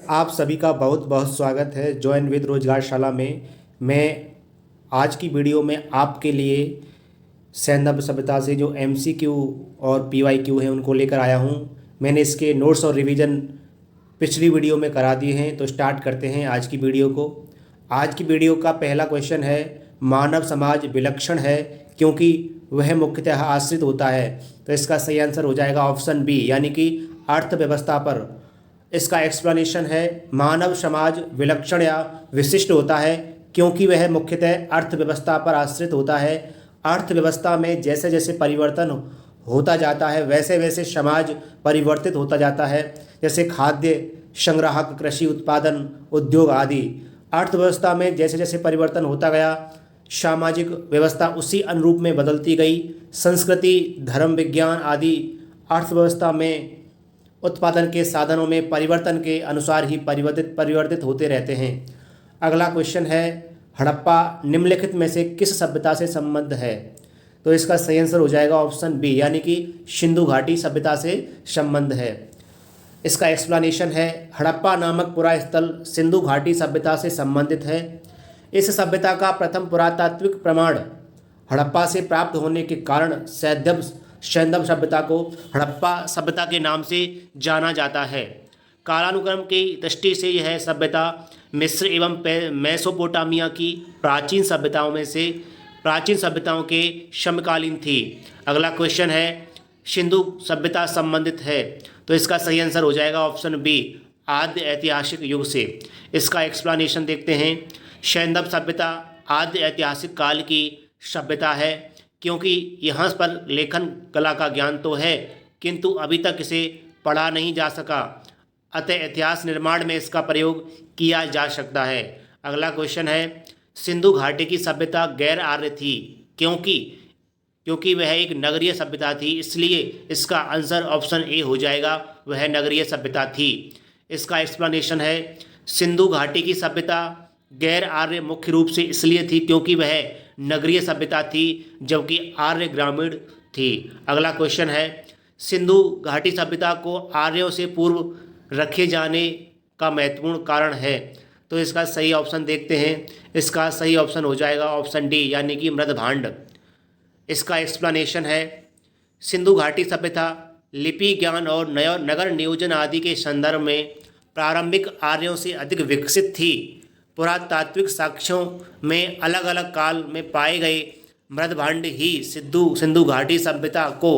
आप सभी का बहुत बहुत स्वागत है जॉइन विद रोजगारशाला में। मैं आज की वीडियो में आपके लिए सैंदव सभ्यता से जो एमसीक्यू और पीवाईक्यू है उनको लेकर आया हूं। मैंने इसके नोट्स और रिवीजन पिछली वीडियो में करा दिए हैं। तो स्टार्ट करते हैं आज की वीडियो को। आज की वीडियो का पहला क्वेश्चन है, मानव समाज विलक्षण है क्योंकि वह मुख्यतः आश्रित होता है। तो इसका सही आंसर हो जाएगा ऑप्शन बी, यानी कि अर्थव्यवस्था पर। इसका एक्सप्लेनेशन है, मानव समाज विलक्षण या विशिष्ट होता है क्योंकि वह मुख्यतः अर्थव्यवस्था पर आश्रित होता है। अर्थव्यवस्था में जैसे जैसे परिवर्तन होता जाता है वैसे वैसे समाज परिवर्तित होता जाता है, जैसे खाद्य संग्राहक, कृषि उत्पादन, उद्योग आदि। अर्थव्यवस्था में जैसे जैसे परिवर्तन होता गया, सामाजिक व्यवस्था उसी अनुरूप में बदलती गई। संस्कृति, धर्म, विज्ञान आदि अर्थव्यवस्था में उत्पादन के साधनों में परिवर्तन के अनुसार ही परिवर्तित होते रहते हैं। अगला क्वेश्चन है, हड़प्पा निम्नलिखित में से किस सभ्यता से संबद्ध है। तो इसका सही आंसर हो जाएगा ऑप्शन बी, यानी कि सिंधु घाटी सभ्यता से संबंध है। इसका एक्सप्लेनेशन है, हड़प्पा नामक पुरास्थल सिंधु घाटी सभ्यता से संबंधित है। इस सभ्यता का प्रथम पुरातात्विक प्रमाण हड़प्पा से प्राप्त होने के कारण सैंदव सभ्यता को हड़प्पा सभ्यता के नाम से जाना जाता है। कालानुक्रम की दृष्टि से यह सभ्यता मिस्र एवं मेसोपोटामिया की प्राचीन सभ्यताओं के समकालीन थी। अगला क्वेश्चन है, सिंधु सभ्यता संबंधित है। तो इसका सही आंसर हो जाएगा ऑप्शन बी, आद्य ऐतिहासिक युग से। इसका एक्सप्लेनेशन देखते हैं। सैंदव सभ्यता आद्य ऐतिहासिक काल की सभ्यता है क्योंकि यहाँ पर लेखन कला का ज्ञान तो है किंतु अभी तक इसे पढ़ा नहीं जा सका, अतः इतिहास निर्माण में इसका प्रयोग किया जा सकता है। अगला क्वेश्चन है, सिंधु घाटी की सभ्यता गैर आर्य थी क्योंकि वह एक नगरीय सभ्यता थी, इसलिए इसका आंसर ऑप्शन ए हो जाएगा, वह नगरीय सभ्यता थी। इसका एक्सप्लेनेशन है, सिंधु घाटी की सभ्यता गैर आर्य मुख्य रूप से इसलिए थी क्योंकि वह नगरीय सभ्यता थी जबकि आर्य ग्रामीण थी। अगला क्वेश्चन है, सिंधु घाटी सभ्यता को आर्यों से पूर्व रखे जाने का महत्वपूर्ण कारण है। तो इसका सही ऑप्शन देखते हैं। इसका सही ऑप्शन हो जाएगा ऑप्शन डी, यानी कि मृदभांड। इसका एक्सप्लेनेशन है, सिंधु घाटी सभ्यता लिपि ज्ञान और नगर नियोजन आदि के संदर्भ में प्रारंभिक आर्यों से अधिक विकसित थी। पुरातात्विक साक्ष्यों में अलग अलग काल में पाए गए मृदभांड ही सिंधु घाटी सभ्यता को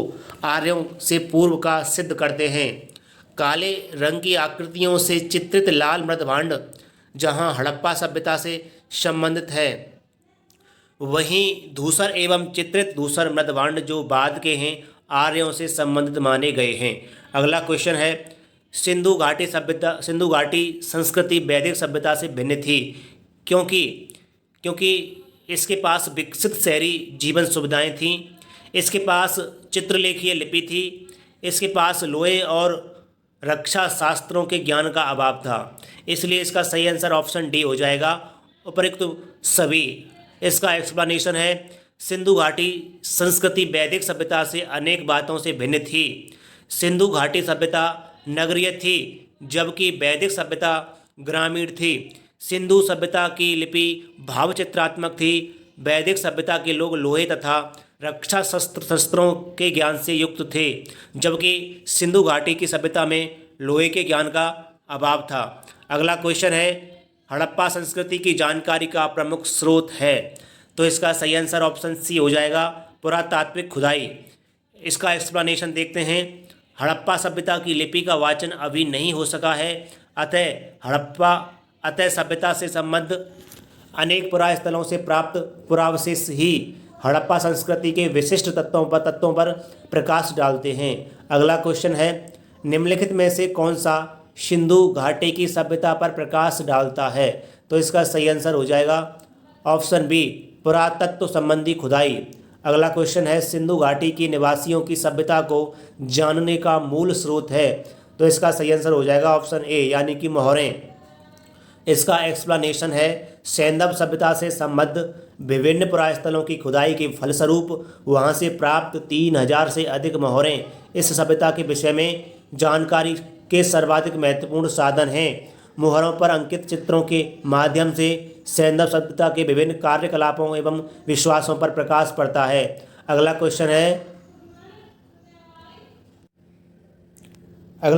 आर्यों से पूर्व का सिद्ध करते हैं। काले रंग की आकृतियों से चित्रित लाल मृदभांड जहां हड़प्पा सभ्यता से संबंधित है, वहीं धूसर एवं चित्रित धूसर मृदभांड जो बाद के हैं आर्यों से संबंधित माने गए हैं। अगला क्वेश्चन है, सिंधु घाटी संस्कृति वैदिक सभ्यता से भिन्न थी क्योंकि इसके पास विकसित शहरी जीवन सुविधाएं थीं, इसके पास चित्रलेखीय लिपि थी, इसके पास लोहे और रक्षा शास्त्रों के ज्ञान का अभाव था, इसलिए इसका सही आंसर ऑप्शन डी हो जाएगा, उपरोक्त सभी। इसका एक्सप्लेनेशन है, सिंधु घाटी संस्कृति वैदिक सभ्यता से अनेक बातों से भिन्न थी। सिंधु घाटी सभ्यता नगरीय थी जबकि वैदिक सभ्यता ग्रामीण थी। सिंधु सभ्यता की लिपि भावचित्रात्मक थी। वैदिक सभ्यता के लोग लोहे तथा रक्षा शस्त्रों के ज्ञान से युक्त थे जबकि सिंधु घाटी की सभ्यता में लोहे के ज्ञान का अभाव था। अगला क्वेश्चन है, हड़प्पा संस्कृति की जानकारी का प्रमुख स्रोत है। तो इसका सही आंसर ऑप्शन सी हो जाएगा, पुरातात्विक खुदाई। इसका एक्सप्लेनेशन देखते हैं। हड़प्पा सभ्यता की लिपि का वाचन अभी नहीं हो सका है, अतः सभ्यता से संबद्ध अनेक पुरास्थलों से प्राप्त पुरावशेष ही हड़प्पा संस्कृति के विशिष्ट तत्वों पर प्रकाश डालते हैं। अगला क्वेश्चन है, निम्नलिखित में से कौन सा सिंधु घाटी की सभ्यता पर प्रकाश डालता है। तो इसका सही आंसर हो जाएगा ऑप्शन बी, पुरातत्व संबंधी खुदाई। अगला क्वेश्चन है, सिंधु घाटी की निवासियों की सभ्यता को जानने का मूल स्रोत है। तो इसका सही आंसर हो जाएगा ऑप्शन ए, यानी कि मोहरें। इसका एक्सप्लेनेशन है, सैंदव सभ्यता से संबद्ध विभिन्न पुरास्थलों की खुदाई के फलस्वरूप वहां से प्राप्त 3000 से अधिक मोहरें इस सभ्यता के विषय में जानकारी के सर्वाधिक महत्वपूर्ण साधन हैं। मुहरों पर अंकित चित्रों के माध्यम से सैंधव सभ्यता के विभिन्न कार्यकलापों एवं विश्वासों पर प्रकाश पड़ता है। अगला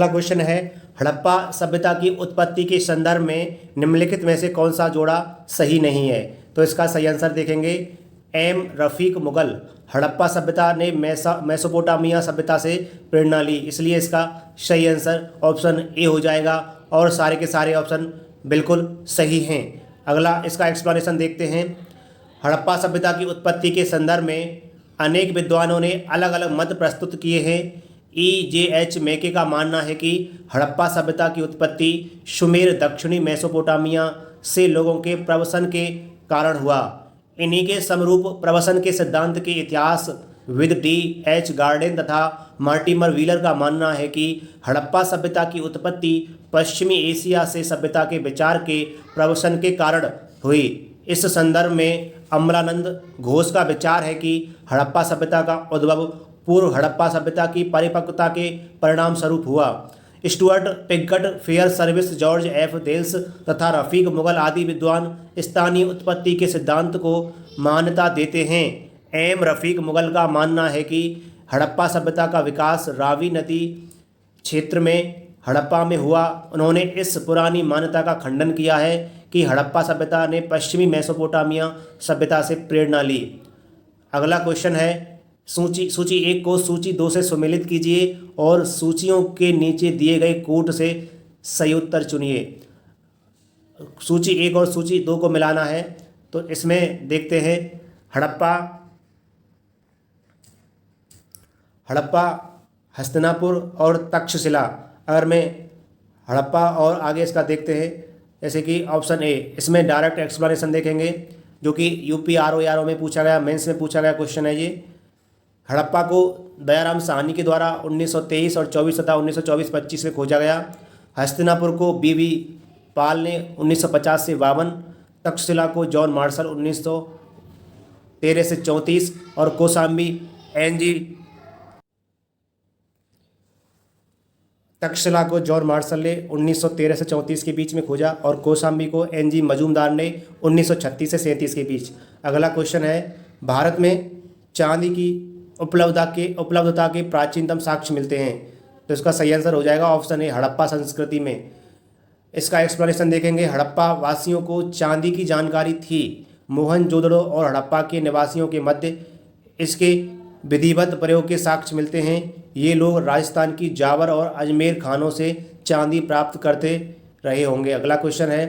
क्वेश्चन है हड़प्पा सभ्यता की उत्पत्ति के संदर्भ में निम्नलिखित में से कौन सा जोड़ा सही नहीं है। तो इसका सही आंसर देखेंगे एम रफ़ीक मुगल। हड़प्पा सभ्यता ने मेसोपोटामिया सभ्यता से प्रेरणा ली, इसलिए इसका सही आंसर ऑप्शन ए हो जाएगा और सारे के सारे ऑप्शन बिल्कुल सही हैं। अगला इसका एक्सप्लेनेशन देखते हैं। हड़प्पा सभ्यता की उत्पत्ति के संदर्भ में अनेक विद्वानों ने अलग अलग मत प्रस्तुत किए हैं। EJH मेके का मानना है कि हड़प्पा सभ्यता की उत्पत्ति शुमेर दक्षिणी मेसोपोटामिया से लोगों के प्रवसन के कारण हुआ। इन्हीं के समरूप प्रवसन के सिद्धांत के इतिहास विद D.H. गार्डेन तथा मार्टिमर व्हीलर का मानना है कि हड़प्पा सभ्यता की उत्पत्ति पश्चिमी एशिया से सभ्यता के विचार के प्रवसन के कारण हुई। इस संदर्भ में अमलानंद घोष का विचार है कि हड़प्पा सभ्यता का उद्भव पूर्व हड़प्पा सभ्यता की परिपक्वता के परिणाम स्वरूप हुआ। Stuart Piggott, Fairservis, George F Dales तथा रफ़ीक मुगल आदि विद्वान स्थानीय उत्पत्ति के सिद्धांत को मान्यता देते हैं। एम रफ़ीक मुगल का मानना है कि हड़प्पा सभ्यता का विकास रावी नदी क्षेत्र में हड़प्पा में हुआ। उन्होंने इस पुरानी मान्यता का खंडन किया है कि हड़प्पा सभ्यता ने पश्चिमी मेसोपोटामिया सभ्यता से प्रेरणा ली। अगला क्वेश्चन है सूची 1 को सूची 2 से सुमेलित कीजिए और सूचियों के नीचे दिए गए कोट से सही उत्तर चुनिए। सूची 1 और सूची 2 को मिलाना है, तो इसमें देखते हैं हड़प्पा, हस्तिनापुर और तक्षशिला। अगर मैं हड़प्पा और आगे इसका देखते हैं, जैसे कि ऑप्शन ए, इसमें डायरेक्ट एक्सप्लेनेशन देखेंगे जो कि यूपी RO में पूछा गया, मेंस में पूछा गया क्वेश्चन है ये। हड़प्पा को दयाराम साहनी के द्वारा 1923 और 24 तथा 1924-25 में खोजा गया। हस्तिनापुर को BV पाल ने 1950 से 52, तक्षशिला को जॉन मार्शल 1913 से 34 और कौशाम्बी NG तक्षशिला को जॉन मार्शल ने 1913 से 34 के बीच में खोजा और कौशाम्बी को NG मजूमदार ने 1936 से 37 के बीच। अगला क्वेश्चन है भारत में चांदी की उपलब्धता के प्राचीनतम साक्ष्य मिलते हैं। तो इसका सही आंसर हो जाएगा ऑप्शन ए, हड़प्पा संस्कृति में। इसका एक्सप्लेनेशन देखेंगे। हड़प्पा वासियों को चांदी की जानकारी थी। मोहनजोदड़ो और हड़प्पा के निवासियों के मध्य इसके विधिवत प्रयोग के साक्ष्य मिलते हैं। ये लोग राजस्थान की जावर और अजमेर खानों से चांदी प्राप्त करते रहे होंगे। अगला क्वेश्चन है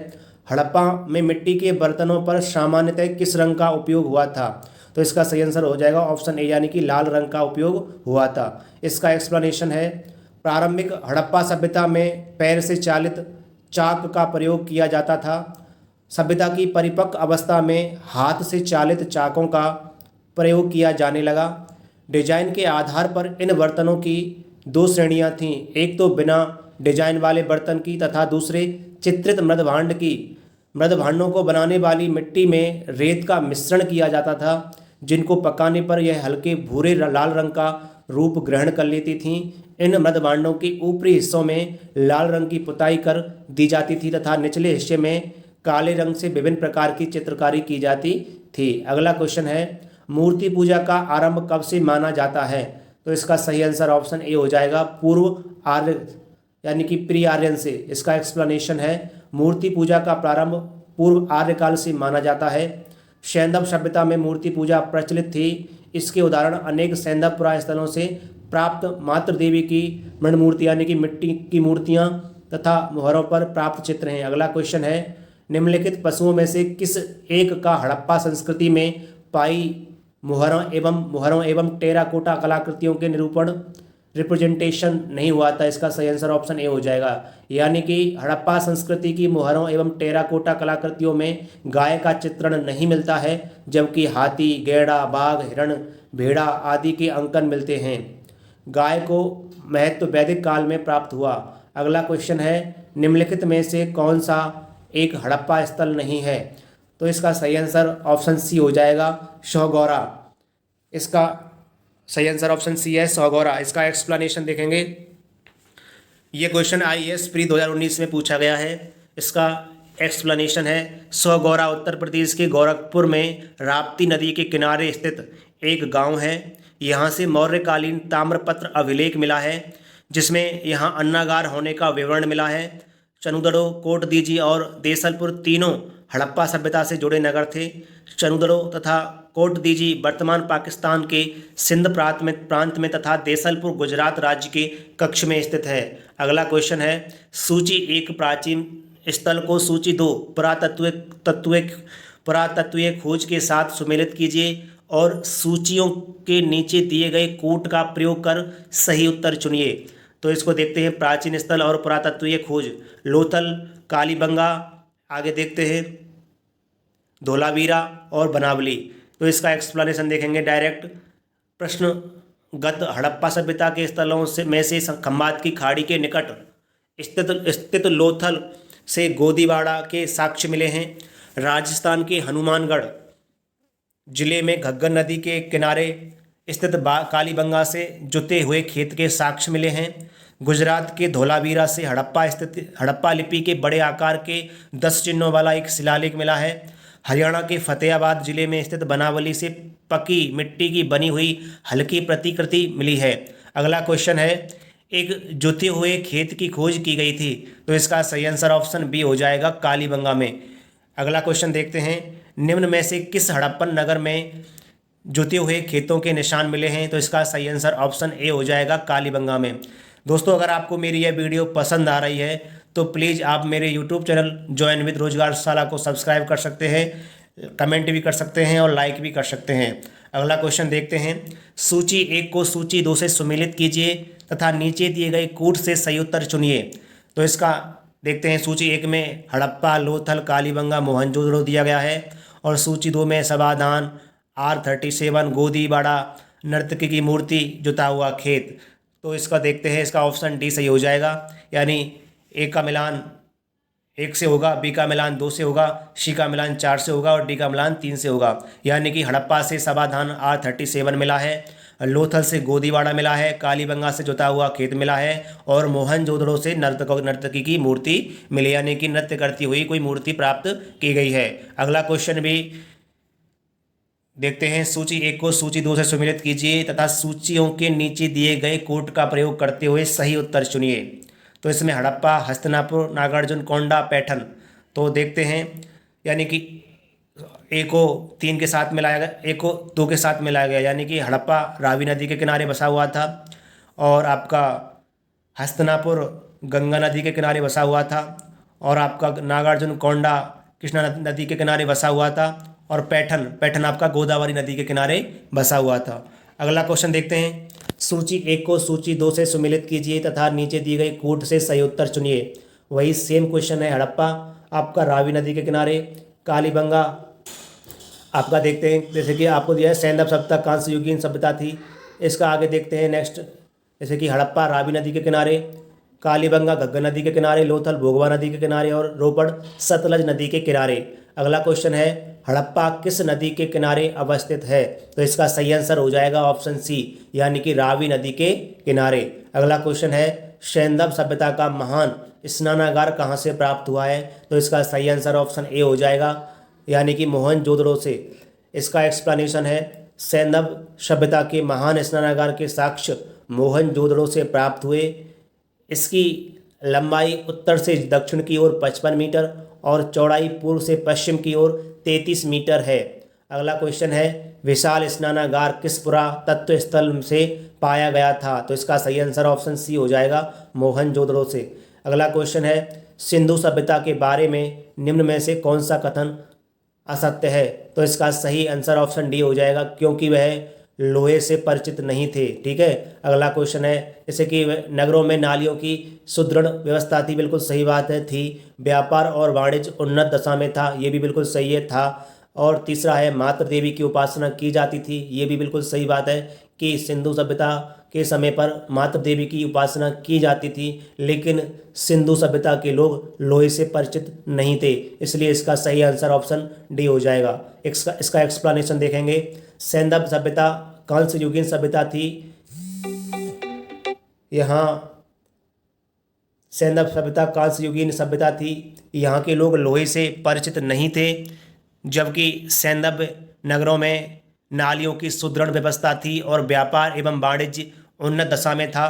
हड़प्पा में मिट्टी के बर्तनों पर सामान्यतः किस रंग का उपयोग हुआ था। तो इसका सही आंसर हो जाएगा ऑप्शन ए, यानी कि लाल रंग का उपयोग हुआ था। इसका एक्सप्लेनेशन है प्रारंभिक हड़प्पा सभ्यता में पैर से चालित चाक का प्रयोग किया जाता था। सभ्यता की परिपक्व अवस्था में हाथ से चालित चाकों का प्रयोग किया जाने लगा। डिजाइन के आधार पर इन बर्तनों की 2 श्रेणियां थीं, एक तो बिना डिजाइन वाले बर्तन की तथा दूसरे चित्रित मृदभांड की। मृदभांडों को बनाने वाली मिट्टी में रेत का मिश्रण किया जाता था, जिनको पकाने पर यह हल्के भूरे लाल रंग का रूप ग्रहण कर लेती थीं। इन मृदभांडों के ऊपरी हिस्सों में लाल रंग की पुताई कर दी जाती थी तथा निचले हिस्से में काले रंग से विभिन्न प्रकार की चित्रकारी की जाती थी। अगला क्वेश्चन है मूर्ति पूजा का आरंभ कब से माना जाता है। तो इसका सही आंसर ऑप्शन ए हो जाएगा पूर्व आर्य यानी कि प्री आर्यन से। इसका एक्सप्लेनेशन है मूर्ति पूजा का प्रारंभ पूर्व आर्यकाल से माना जाता है। सैंधव सभ्यता में मूर्ति पूजा प्रचलित थी। इसके उदाहरण अनेक सैंधव पुरा स्थलों से प्राप्त मातृ देवी की मृण मूर्ति यानी कि मिट्टी की मूर्तियाँ तथा मुहरों पर प्राप्त चित्र हैं। अगला क्वेश्चन है निम्नलिखित पशुओं में से किस एक का हड़प्पा संस्कृति में पाई मुहरों एवं टेराकोटा कलाकृतियों के रिप्रेजेंटेशन नहीं हुआ था। इसका सही आंसर ऑप्शन ए हो जाएगा, यानी कि हड़प्पा संस्कृति की मुहरों एवं टेराकोटा कलाकृतियों में गाय का चित्रण नहीं मिलता है, जबकि हाथी, गैड़ा, बाघ, हिरण, भेड़ा आदि के अंकन मिलते हैं। गाय को महत्व वैदिक काल में प्राप्त हुआ। अगला क्वेश्चन है निम्नलिखित में से कौन सा एक हड़प्पा स्थल नहीं है। तो इसका सही आंसर ऑप्शन सी हो जाएगा सौगौरा। इसका सही आंसर ऑप्शन सी है सौगौरा। इसका एक्सप्लेनेशन देखेंगे। ये क्वेश्चन IAS प्री 2019 में पूछा गया है। इसका एक्सप्लेनेशन है स्वगौरा उत्तर प्रदेश के गोरखपुर में राप्ती नदी के किनारे स्थित एक गांव है। यहाँ से मौर्यकालीन ताम्रपत्र अभिलेख मिला है जिसमें यहाँ अन्नागार होने का विवरण मिला है। चनुदड़ो, कोटदीजी और देसलपुर तीनों हड़प्पा सभ्यता से जुड़े नगर थे। चनुदड़ो तथा कोटदीजी वर्तमान पाकिस्तान के सिंध प्रांत में तथा देसलपुर गुजरात राज्य के कच्छ में स्थित है। अगला क्वेश्चन है सूची 1 प्राचीन स्थल को सूची 2 पुरातत्वीय खोज के साथ सुमेलित कीजिए और सूचियों के नीचे दिए गए कोट का प्रयोग कर सही उत्तर चुनिए। तो इसको देखते हैं प्राचीन स्थल और पुरातत्वीय खोज, लोथल, कालीबंगा, आगे देखते हैं धोलावीरा और बनावली। तो इसका एक्सप्लेनेशन देखेंगे डायरेक्ट। प्रश्नगत हड़प्पा सभ्यता के स्थलों से खंबात की खाड़ी के निकट स्थित लोथल से गोदीवाड़ा के साक्ष्य मिले हैं। राजस्थान के हनुमानगढ़ जिले में घग्गर नदी के किनारे स्थित कालीबंगा से जुते हुए खेत के साक्ष्य मिले हैं। गुजरात के धोलावीरा से हड़प्पा लिपि के बड़े आकार के 10 चिन्हों वाला एक शिलालेख मिला है। हरियाणा के फतेहाबाद जिले में स्थित बनावली से पकी मिट्टी की बनी हुई हल्की प्रतिकृति मिली है। अगला क्वेश्चन है एक जुते हुए खेत की खोज की गई थी। तो इसका सही आंसर ऑप्शन बी हो जाएगा, कालीबंगा में। अगला क्वेश्चन देखते हैं निम्न में से किस हड़प्पन नगर में जुते हुए खेतों के निशान मिले हैं। तो इसका सही आंसर ऑप्शन ए हो जाएगा, कालीबंगा में। दोस्तों, अगर आपको मेरी यह वीडियो पसंद आ रही है तो प्लीज़ आप मेरे यूट्यूब चैनल जॉइन विद रोजगारशाला को सब्सक्राइब कर सकते हैं, कमेंट भी कर सकते हैं और लाइक भी कर सकते हैं। अगला क्वेश्चन देखते हैं सूची 1 को सूची 2 से सुमेलित कीजिए तथा नीचे दिए गए कूट से सही उत्तर चुनिए। तो इसका देखते हैं सूची 1 में हड़प्पा, लोथल, कालीबंगा, मोहनजोदड़ो दिया गया है और सूची 2 में समाधान, R37, गोदीवाड़ा, नर्तकी की मूर्ति, जुता हुआ खेत। तो इसका देखते हैं, इसका ऑप्शन डी सही हो जाएगा, यानी ए का मिलान 1 से होगा, बी का मिलान 2 से होगा, सी का मिलान 4 से होगा और डी का मिलान 3 से होगा। यानी कि हड़प्पा से समाधान R37 मिला है, लोथल से गोदीवाड़ा मिला है, कालीबंगा से जुता हुआ खेत मिला है और मोहनजोदड़ो से नर्तकी की मूर्ति मिली, यानी कि नृत्य करती हुई कोई मूर्ति प्राप्त की गई है। अगला क्वेश्चन भी देखते हैं सूची 1 को सूची 2 से सुमेलित कीजिए तथा सूचियों के नीचे दिए गए कोट का प्रयोग करते हुए सही उत्तर चुनिए। तो इसमें हड़प्पा, हस्तिनापुर, नागार्जुन कोंडा, पैठन। तो देखते हैं, यानी कि ए को 3 के साथ मिलाया गया, ए को 2 के साथ मिलाया गया, यानी कि हड़प्पा रावी नदी के किनारे बसा हुआ था और आपका हस्तिनापुर गंगा नदी के किनारे बसा हुआ था और आपका नागार्जुन कोंडा कृष्णा नदी के किनारे बसा हुआ था और पैठन आपका गोदावरी नदी के किनारे बसा हुआ था। अगला क्वेश्चन देखते हैं सूची 1 को सूची 2 से सुमेलित कीजिए तथा नीचे दी गई कूट से सही उत्तर चुनिए। वही सेम क्वेश्चन है, हड़प्पा आपका रावी नदी के किनारे, कालीबंगा आपका देखते हैं जैसे कि आपको दिया है सैंधव सभ्यता कांस्य युगीन सभ्यता थी। इसका आगे देखते हैं नेक्स्ट, जैसे कि हड़प्पा रावी नदी के किनारे, कालीबंगा घग्गर नदी के किनारे, लोथल भोगवा नदी के किनारे और रोपड़ सतलज नदी के किनारे। अगला क्वेश्चन है हड़प्पा किस नदी के किनारे अवस्थित है। तो इसका सही आंसर हो जाएगा ऑप्शन सी, यानी कि रावी नदी के किनारे। अगला क्वेश्चन है सैंधव सभ्यता का महान स्नानागार कहाँ से प्राप्त हुआ है। तो इसका सही आंसर ऑप्शन ए हो जाएगा, यानी कि मोहनजोदड़ो से। इसका एक्सप्लेनेशन है सैंधव सभ्यता के महान स्नानागार के साक्ष्य मोहनजोदड़ो से प्राप्त हुए। इसकी लंबाई उत्तर से दक्षिण की ओर 55 मीटर और चौड़ाई पूर्व से पश्चिम की ओर 33 मीटर है। अगला क्वेश्चन है विशाल स्नानागार किस पुरातत्व स्थल से पाया गया था। तो इसका सही आंसर ऑप्शन सी हो जाएगा, मोहनजोदड़ो से। अगला क्वेश्चन है सिंधु सभ्यता के बारे में निम्न में से कौन सा कथन असत्य है। तो इसका सही आंसर ऑप्शन डी हो जाएगा, क्योंकि वह लोहे से परिचित नहीं थे। ठीक है। अगला क्वेश्चन है जैसे कि नगरों में नालियों की सुदृढ़ व्यवस्था थी, बिल्कुल सही बात है, थी। व्यापार और वाणिज्य उन्नत दशा में था, ये भी बिल्कुल सही है, था। और तीसरा है मातृ देवी की उपासना की जाती थी, ये भी बिल्कुल सही बात है कि सिंधु सभ्यता के समय पर मातृ देवी की उपासना की जाती थी, लेकिन सिंधु सभ्यता के लोग लोहे से परिचित नहीं थे, इसलिए इसका सही आंसर ऑप्शन डी हो जाएगा। इसका एक्सप्लेनेशन देखेंगे। सैंधव सभ्यता कांस्य युगीन सभ्यता थी। यहाँ सैंधव सभ्यता कांस्य युगीन सभ्यता थी। यहाँ के लोग लोहे से परिचित नहीं थे, जबकि सैंधव नगरों में नालियों की सुदृढ़ व्यवस्था थी और व्यापार एवं वाणिज्य उन्नत दशा में था।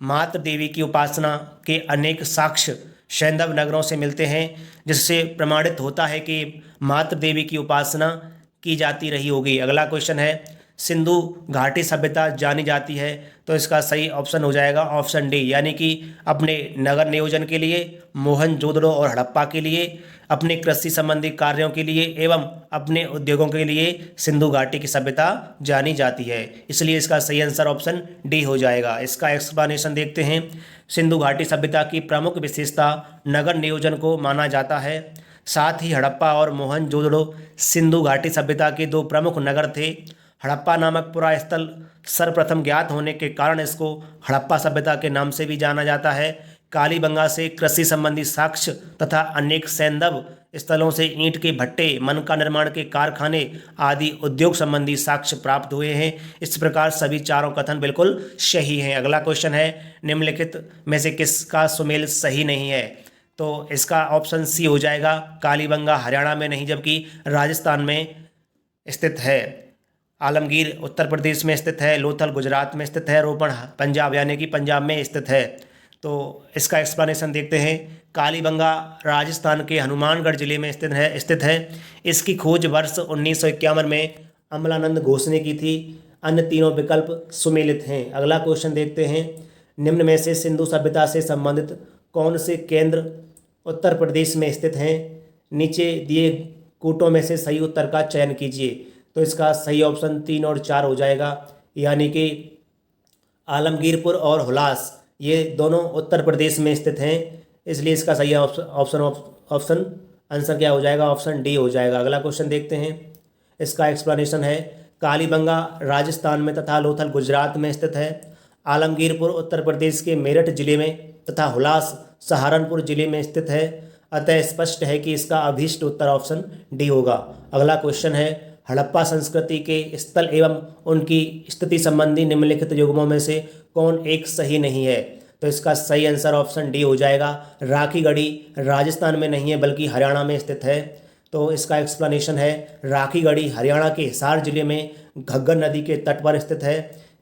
मातृ देवी की उपासना के अनेक साक्ष्य सैंधव नगरों से मिलते हैं, जिससे प्रमाणित होता है कि मातृ देवी की उपासना की जाती रही होगी। अगला क्वेश्चन है, सिंधु घाटी सभ्यता जानी जाती है, तो इसका सही ऑप्शन हो जाएगा ऑप्शन डी, यानी कि अपने नगर नियोजन के लिए, मोहनजोदड़ो और हड़प्पा के लिए, अपने कृषि संबंधी कार्यों के लिए एवं अपने उद्योगों के लिए सिंधु घाटी की सभ्यता जानी जाती है। इसलिए इसका सही आंसर ऑप्शन डी हो जाएगा। इसका एक्सप्लेनेशन देखते हैं। सिंधु घाटी सभ्यता की प्रमुख विशेषता नगर नियोजन को माना जाता है। साथ ही हड़प्पा और मोहनजोदड़ो सिंधु घाटी सभ्यता के दो प्रमुख नगर थे। हड़प्पा नामक पूरा स्थल सर्वप्रथम ज्ञात होने के कारण इसको हड़प्पा सभ्यता के नाम से भी जाना जाता है। कालीबंगा से कृषि संबंधी साक्ष्य तथा अनेक सैंधव स्थलों से ईंट के भट्टे, मनका निर्माण के कारखाने आदि उद्योग संबंधी साक्ष्य प्राप्त हुए हैं। इस प्रकार सभी चारों कथन बिल्कुल सही हैं। अगला क्वेश्चन है, निम्नलिखित में से किसका सुमेल सही नहीं है? तो इसका ऑप्शन सी हो जाएगा। कालीबंगा हरियाणा में नहीं जबकि राजस्थान में स्थित है। आलमगीर उत्तर प्रदेश में स्थित है। लोथल गुजरात में स्थित है। रोपड़ पंजाब यानी कि पंजाब में स्थित है। तो इसका एक्सप्लेनेशन देखते हैं। कालीबंगा राजस्थान के हनुमानगढ़ जिले में स्थित है। इसकी खोज वर्ष 1951 में अमलानंद घोष ने की थी। अन्य तीनों विकल्प सुमेलित हैं। अगला क्वेश्चन देखते हैं। निम्न में से सिंधु सभ्यता से संबंधित कौन से केंद्र उत्तर प्रदेश में स्थित हैं? नीचे दिए कूटों में से सही उत्तर का चयन कीजिए। तो इसका सही ऑप्शन 3 और 4 हो जाएगा, यानी कि आलमगीरपुर और हुलास ये दोनों उत्तर प्रदेश में स्थित हैं। इसलिए इसका सही ऑप्शन आंसर क्या हो जाएगा? ऑप्शन डी हो जाएगा। अगला क्वेश्चन देखते हैं। इसका एक्सप्लेनेशन है। कालीबंगा राजस्थान में तथा लोथल गुजरात में स्थित है। आलमगीरपुर उत्तर प्रदेश के मेरठ जिले में तथा हुलास सहारनपुर जिले में स्थित है। अतः स्पष्ट है कि इसका अभीष्ट उत्तर ऑप्शन डी होगा। अगला क्वेश्चन है, हड़प्पा संस्कृति के स्थल एवं उनकी स्थिति संबंधी निम्नलिखित युग्मों में से कौन एक सही नहीं है? तो इसका सही आंसर ऑप्शन डी हो जाएगा। राखीगढ़ी राजस्थान में नहीं है बल्कि हरियाणा में स्थित है। तो इसका एक्सप्लेनेशन है, राखीगढ़ी हरियाणा के हिसार जिले में घग्गर नदी के तट पर स्थित है।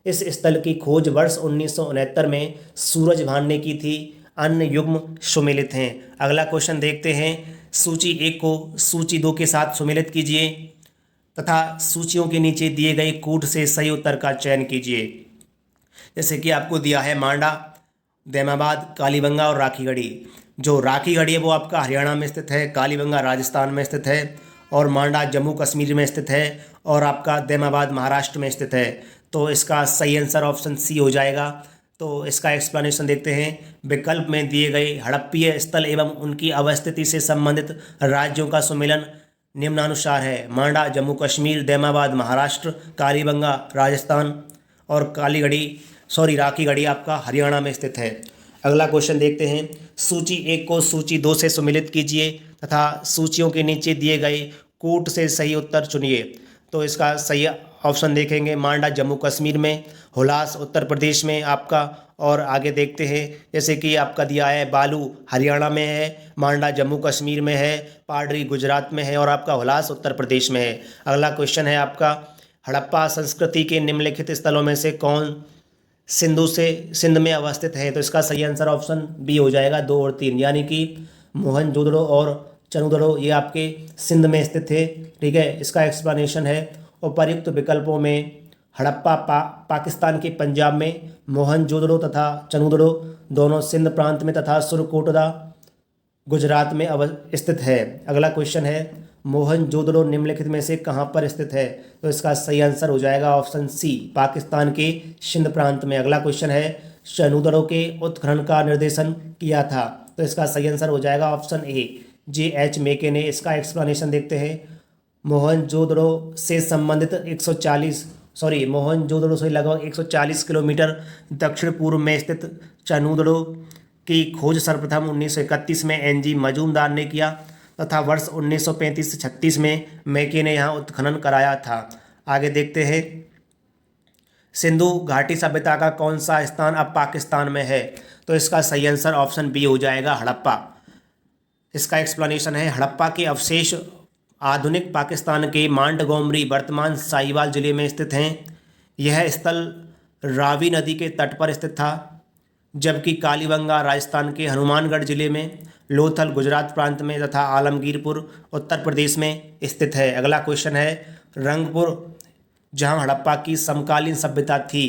इस स्थल की खोज वर्ष 1969 में सूरज भान ने की थी। अन्य युग्म सुमेलित हैं। अगला क्वेश्चन देखते हैं। सूची 1 को सूची 2 के साथ सुमेलित कीजिए तथा सूचियों के नीचे दिए गए कूट से सही उत्तर का चयन कीजिए। जैसे कि आपको दिया है मांडा, दैमाबाद, कालीबंगा और राखीगढ़ी। जो राखीगढ़ी है वो आपका हरियाणा में स्थित है, कालीबंगा राजस्थान में स्थित है और मांडा जम्मू कश्मीर में स्थित है और आपका दैमाबाद महाराष्ट्र में स्थित है। तो इसका सही आंसर ऑप्शन सी हो जाएगा। तो इसका एक्सप्लेनेशन देखते हैं। विकल्प में दिए गए हड़प्पीय स्थल एवं उनकी अवस्थिति से संबंधित राज्यों का सुमेलन निम्नानुसार है। मांडा जम्मू कश्मीर, दैमाबाद महाराष्ट्र, कालीबंगा राजस्थान और राखीगढ़ी आपका हरियाणा में स्थित है। अगला क्वेश्चन देखते हैं। सूची 1 को सूची 2 से सुमेलित कीजिए तथा सूचियों के नीचे दिए गए कूट से सही उत्तर चुनिए। तो इसका सही ऑप्शन देखेंगे, मांडा जम्मू कश्मीर में, हुलास उत्तर प्रदेश में आपका, और आगे देखते हैं जैसे कि आपका दिया है बालू हरियाणा में है, मांडा जम्मू कश्मीर में है, पाडरी गुजरात में है और आपका हुलास उत्तर प्रदेश में है। अगला क्वेश्चन है आपका, हड़प्पा संस्कृति के निम्नलिखित स्थलों में से कौन सिंध में अवस्थित है? तो इसका सही आंसर ऑप्शन बी हो जाएगा, 2 और 3, यानी कि मोहनजोदड़ो और चनूदड़ो ये आपके सिंध में स्थित थे। ठीक है, इसका एक्सप्लेनेशन है। उपर्युक्त विकल्पों में हड़प्पा पाकिस्तान के पंजाब में, मोहनजोदड़ो तथा चनूदड़ो दोनों सिंध प्रांत में तथा सुरकोटदा गुजरात में स्थित है। अगला क्वेश्चन है, मोहनजोदड़ो निम्नलिखित में से कहाँ पर स्थित है? तो इसका सही आंसर हो जाएगा ऑप्शन सी, पाकिस्तान के सिंध प्रांत में। अगला क्वेश्चन है, चनूदड़ो के उत्खनन का निर्देशन किया था? तो इसका सही आंसर हो जाएगा ऑप्शन ए, J.H. मेके ने। इसका एक्सप्लेनेशन देखते हैं। मोहनजोदड़ो से लगभग 140 किलोमीटर दक्षिण पूर्व में स्थित चनूदड़ो की खोज सर्वप्रथम 1931 में N.G. मजूमदार ने किया तथा वर्ष 1935 से 36 में मेके ने यहाँ उत्खनन कराया था। आगे देखते हैं, सिंधु घाटी सभ्यता का कौन सा स्थान अब पाकिस्तान में है? तो इसका सही आंसर ऑप्शन बी हो जाएगा हड़प्पा। इसका एक्सप्लेनेशन है, हड़प्पा के अवशेष आधुनिक पाकिस्तान के मांडगोमरी वर्तमान साहिवाल जिले में स्थित हैं। यह स्थल रावी नदी के तट पर स्थित था, जबकि कालीबंगा राजस्थान के हनुमानगढ़ जिले में, लोथल गुजरात प्रांत में तथा आलमगीरपुर उत्तर प्रदेश में स्थित है। अगला क्वेश्चन है, रंगपुर जहां हड़प्पा की समकालीन सभ्यता थी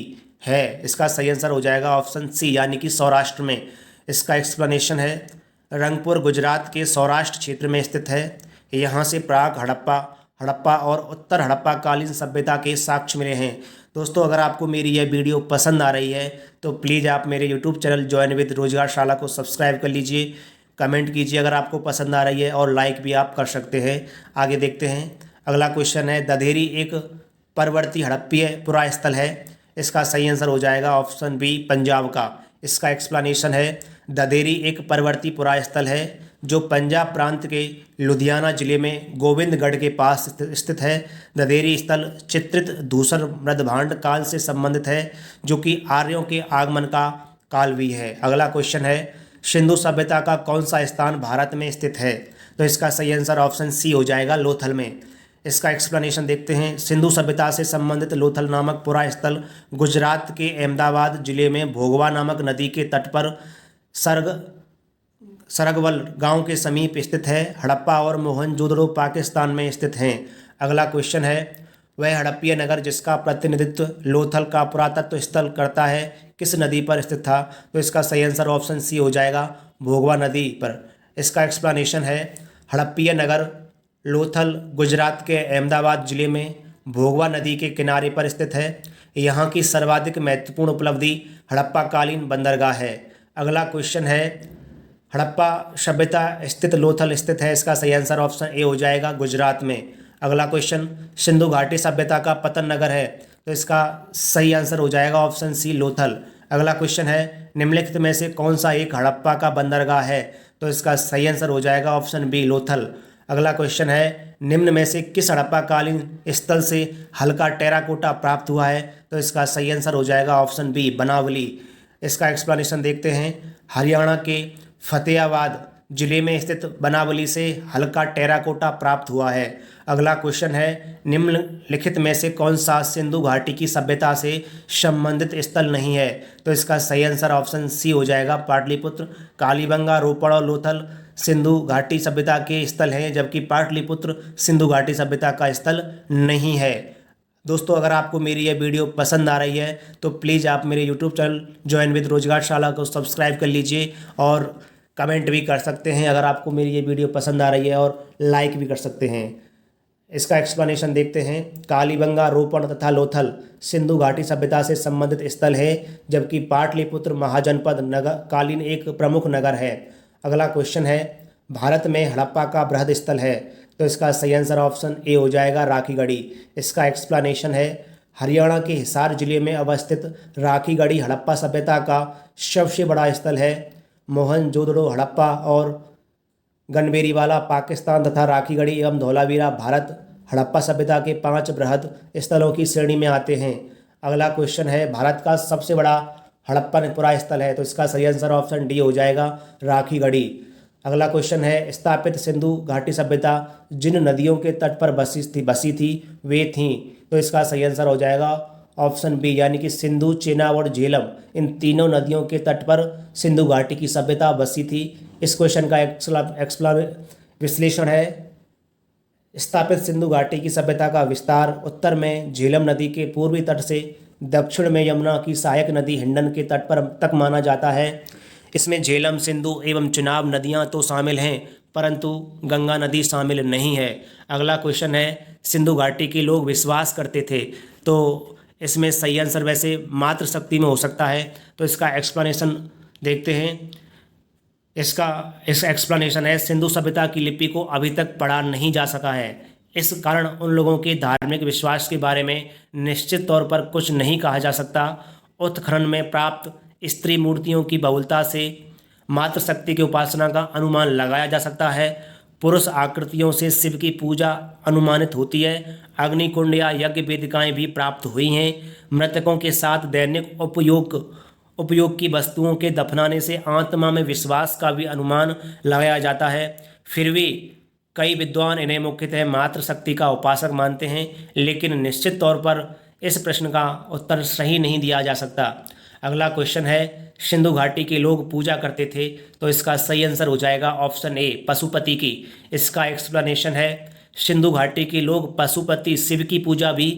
है, इसका सही आंसर हो जाएगा ऑप्शन सी यानी कि सौराष्ट्र में। इसका एक्सप्लेनेशन है, रंगपुर गुजरात के सौराष्ट्र क्षेत्र में स्थित है। यहाँ से प्राग हड़प्पा और उत्तर हड़प्पा कालीन सभ्यता के साक्ष्य मिले हैं। दोस्तों, अगर आपको मेरी यह वीडियो पसंद आ रही है तो प्लीज़ आप मेरे यूट्यूब चैनल ज्वाइन विद रोजगारशाला को सब्सक्राइब कर लीजिए, कमेंट कीजिए अगर आपको पसंद आ रही है, और लाइक भी आप कर सकते हैं। आगे देखते हैं, अगला क्वेश्चन है, दधेरी एक परवर्ती हड़प्पीय पुरास्थल है। इसका सही आंसर हो जाएगा ऑप्शन बी पंजाब का। इसका एक्सप्लेनेशन है, दधेरी एक परवर्ती पुरास्थल है जो पंजाब प्रांत के लुधियाना जिले में गोविंदगढ़ के पास स्थित है। दधेरी स्थल चित्रित धूसर मृदभांड काल से संबंधित है, जो कि आर्यों के आगमन का काल भी है। अगला क्वेश्चन है, सिंधु सभ्यता का कौन सा स्थान भारत में स्थित है? तो इसका सही आंसर ऑप्शन सी हो जाएगा लोथल में। इसका एक्सप्लेनेशन देखते हैं, सिंधु सभ्यता से संबंधित लोथल नामक पुरास्थल गुजरात के अहमदाबाद जिले में भोगवा नामक नदी के तट पर सरगवल गांव के समीप स्थित है। हड़प्पा और मोहनजोदड़ो पाकिस्तान में स्थित हैं। अगला क्वेश्चन है, वह हड़प्पीय नगर जिसका प्रतिनिधित्व लोथल का पुरातत्व स्थल करता है किस नदी पर स्थित था? तो इसका सही आंसर ऑप्शन सी हो जाएगा भोगवा नदी पर। इसका एक्सप्लेनेशन है, हड़प्पीय नगर लोथल गुजरात के अहमदाबाद जिले में भोगवा नदी के किनारे पर स्थित है। यहाँ की सर्वाधिक महत्वपूर्ण उपलब्धि हड़प्पा कालीन बंदरगाह है। अगला क्वेश्चन है, हड़प्पा सभ्यता स्थित लोथल स्थित है। इसका सही आंसर ऑप्शन ए हो जाएगा गुजरात में। अगला क्वेश्चन, सिंधु घाटी सभ्यता का पतन नगर है, तो इसका सही आंसर हो जाएगा ऑप्शन सी लोथल। अगला क्वेश्चन है, निम्नलिखित में से कौन सा एक हड़प्पा का बंदरगाह है? तो इसका सही आंसर हो जाएगा ऑप्शन बी लोथल। अगला क्वेश्चन है, निम्न में से किस हड़प्पा कालीन स्थल से हल्का टेराकोटा प्राप्त हुआ है? तो इसका सही आंसर हो जाएगा ऑप्शन बी बनावली। इसका एक्सप्लेनेशन देखते हैं, हरियाणा के फतेहाबाद जिले में स्थित बनावली से हल्का टेराकोटा प्राप्त हुआ है। अगला क्वेश्चन है, निम्नलिखित में से कौन सा सिंधु घाटी की सभ्यता से संबंधित स्थल नहीं है? तो इसका सही आंसर ऑप्शन सी हो जाएगा पाटलिपुत्र। कालीबंगा, रोपड़ और लोथल सिंधु घाटी सभ्यता के स्थल हैं, जबकि पाटलिपुत्र सिंधु घाटी सभ्यता का स्थल नहीं है। दोस्तों, अगर आपको मेरी यह वीडियो पसंद आ रही है तो प्लीज़ आप मेरे यूट्यूब चैनल ज्वाइन विद रोजगारशाला को सब्सक्राइब कर लीजिए, और कमेंट भी कर सकते हैं अगर आपको मेरी ये वीडियो पसंद आ रही है, और लाइक भी कर सकते हैं। इसका एक्सप्लेनेशन देखते हैं, कालीबंगा, रोपड़ तथा लोथल सिंधु घाटी सभ्यता से संबंधित स्थल है, जबकि पाटलिपुत्र महाजनपद नगर कालीन एक प्रमुख नगर है। अगला क्वेश्चन है, भारत में हड़प्पा का बृहद स्थल है, तो इसका सही आंसर ऑप्शन ए हो जाएगा राखीगढ़ी। इसका एक्सप्लेनेशन है, हरियाणा के हिसार जिले में अवस्थित राखीगढ़ी हड़प्पा सभ्यता का सबसे बड़ा स्थल है। मोहनजोदड़ो हड़प्पा और गनबेरीवाला पाकिस्तान तथा राखीगढ़ी एवं धौलावीरा भारत हड़प्पा सभ्यता के 5 बृहद स्थलों की श्रेणी में आते हैं। अगला क्वेश्चन है, भारत का सबसे बड़ा हड़प्पन पुरास्थल है, तो इसका सही आंसर ऑप्शन डी हो जाएगा राखीगढ़ी। अगला क्वेश्चन है, स्थापित सिंधु घाटी सभ्यता जिन नदियों के तट पर बसी थी वे थीं, तो इसका सही आंसर हो जाएगा ऑप्शन बी यानी कि सिंधु, चेनाब और झेलम, इन तीनों नदियों के तट पर सिंधु घाटी की सभ्यता बसी थी। इस क्वेश्चन का विश्लेषण है, स्थापित सिंधु घाटी की सभ्यता का विस्तार उत्तर में झेलम नदी के पूर्वी तट से दक्षिण में यमुना की सहायक नदी हिंडन के तट पर तक माना जाता है। इसमें झेलम, सिंधु एवं चेनाब नदियां तो शामिल हैं, परंतु गंगा नदी शामिल नहीं है। अगला क्वेश्चन है, सिंधु घाटी के लोग विश्वास करते थे, तो इसमें सही आंसर वैसे मातृशक्ति में हो सकता है, तो इसका एक्सप्लेनेशन देखते हैं। इसका एक्सप्लेनेशन है, सिंधु सभ्यता की लिपि को अभी तक पढ़ा नहीं जा सका है। इस कारण उन लोगों के धार्मिक विश्वास के बारे में निश्चित तौर पर कुछ नहीं कहा जा सकता। उत्खनन में प्राप्त स्त्री मूर्तियों की बहुलता से मातृशक्ति की उपासना का अनुमान लगाया जा सकता है। पुरुष आकृतियों से शिव की पूजा अनुमानित होती है। अग्निकुंड या यज्ञ वेदिकाएं भी प्राप्त हुई हैं। मृतकों के साथ दैनिक उपयोग की वस्तुओं के दफनाने से आत्मा में विश्वास का भी अनुमान लगाया जाता है। फिर भी कई विद्वान इन्हें मुख्यतः मातृशक्ति का उपासक मानते हैं, लेकिन निश्चित तौर पर इस प्रश्न का उत्तर सही नहीं दिया जा सकता। अगला क्वेश्चन है, सिंधु घाटी के लोग पूजा करते थे, तो इसका सही आंसर हो जाएगा ऑप्शन ए, पशुपति की। इसका एक्सप्लेनेशन है, सिंधु घाटी के लोग पशुपति शिव की पूजा भी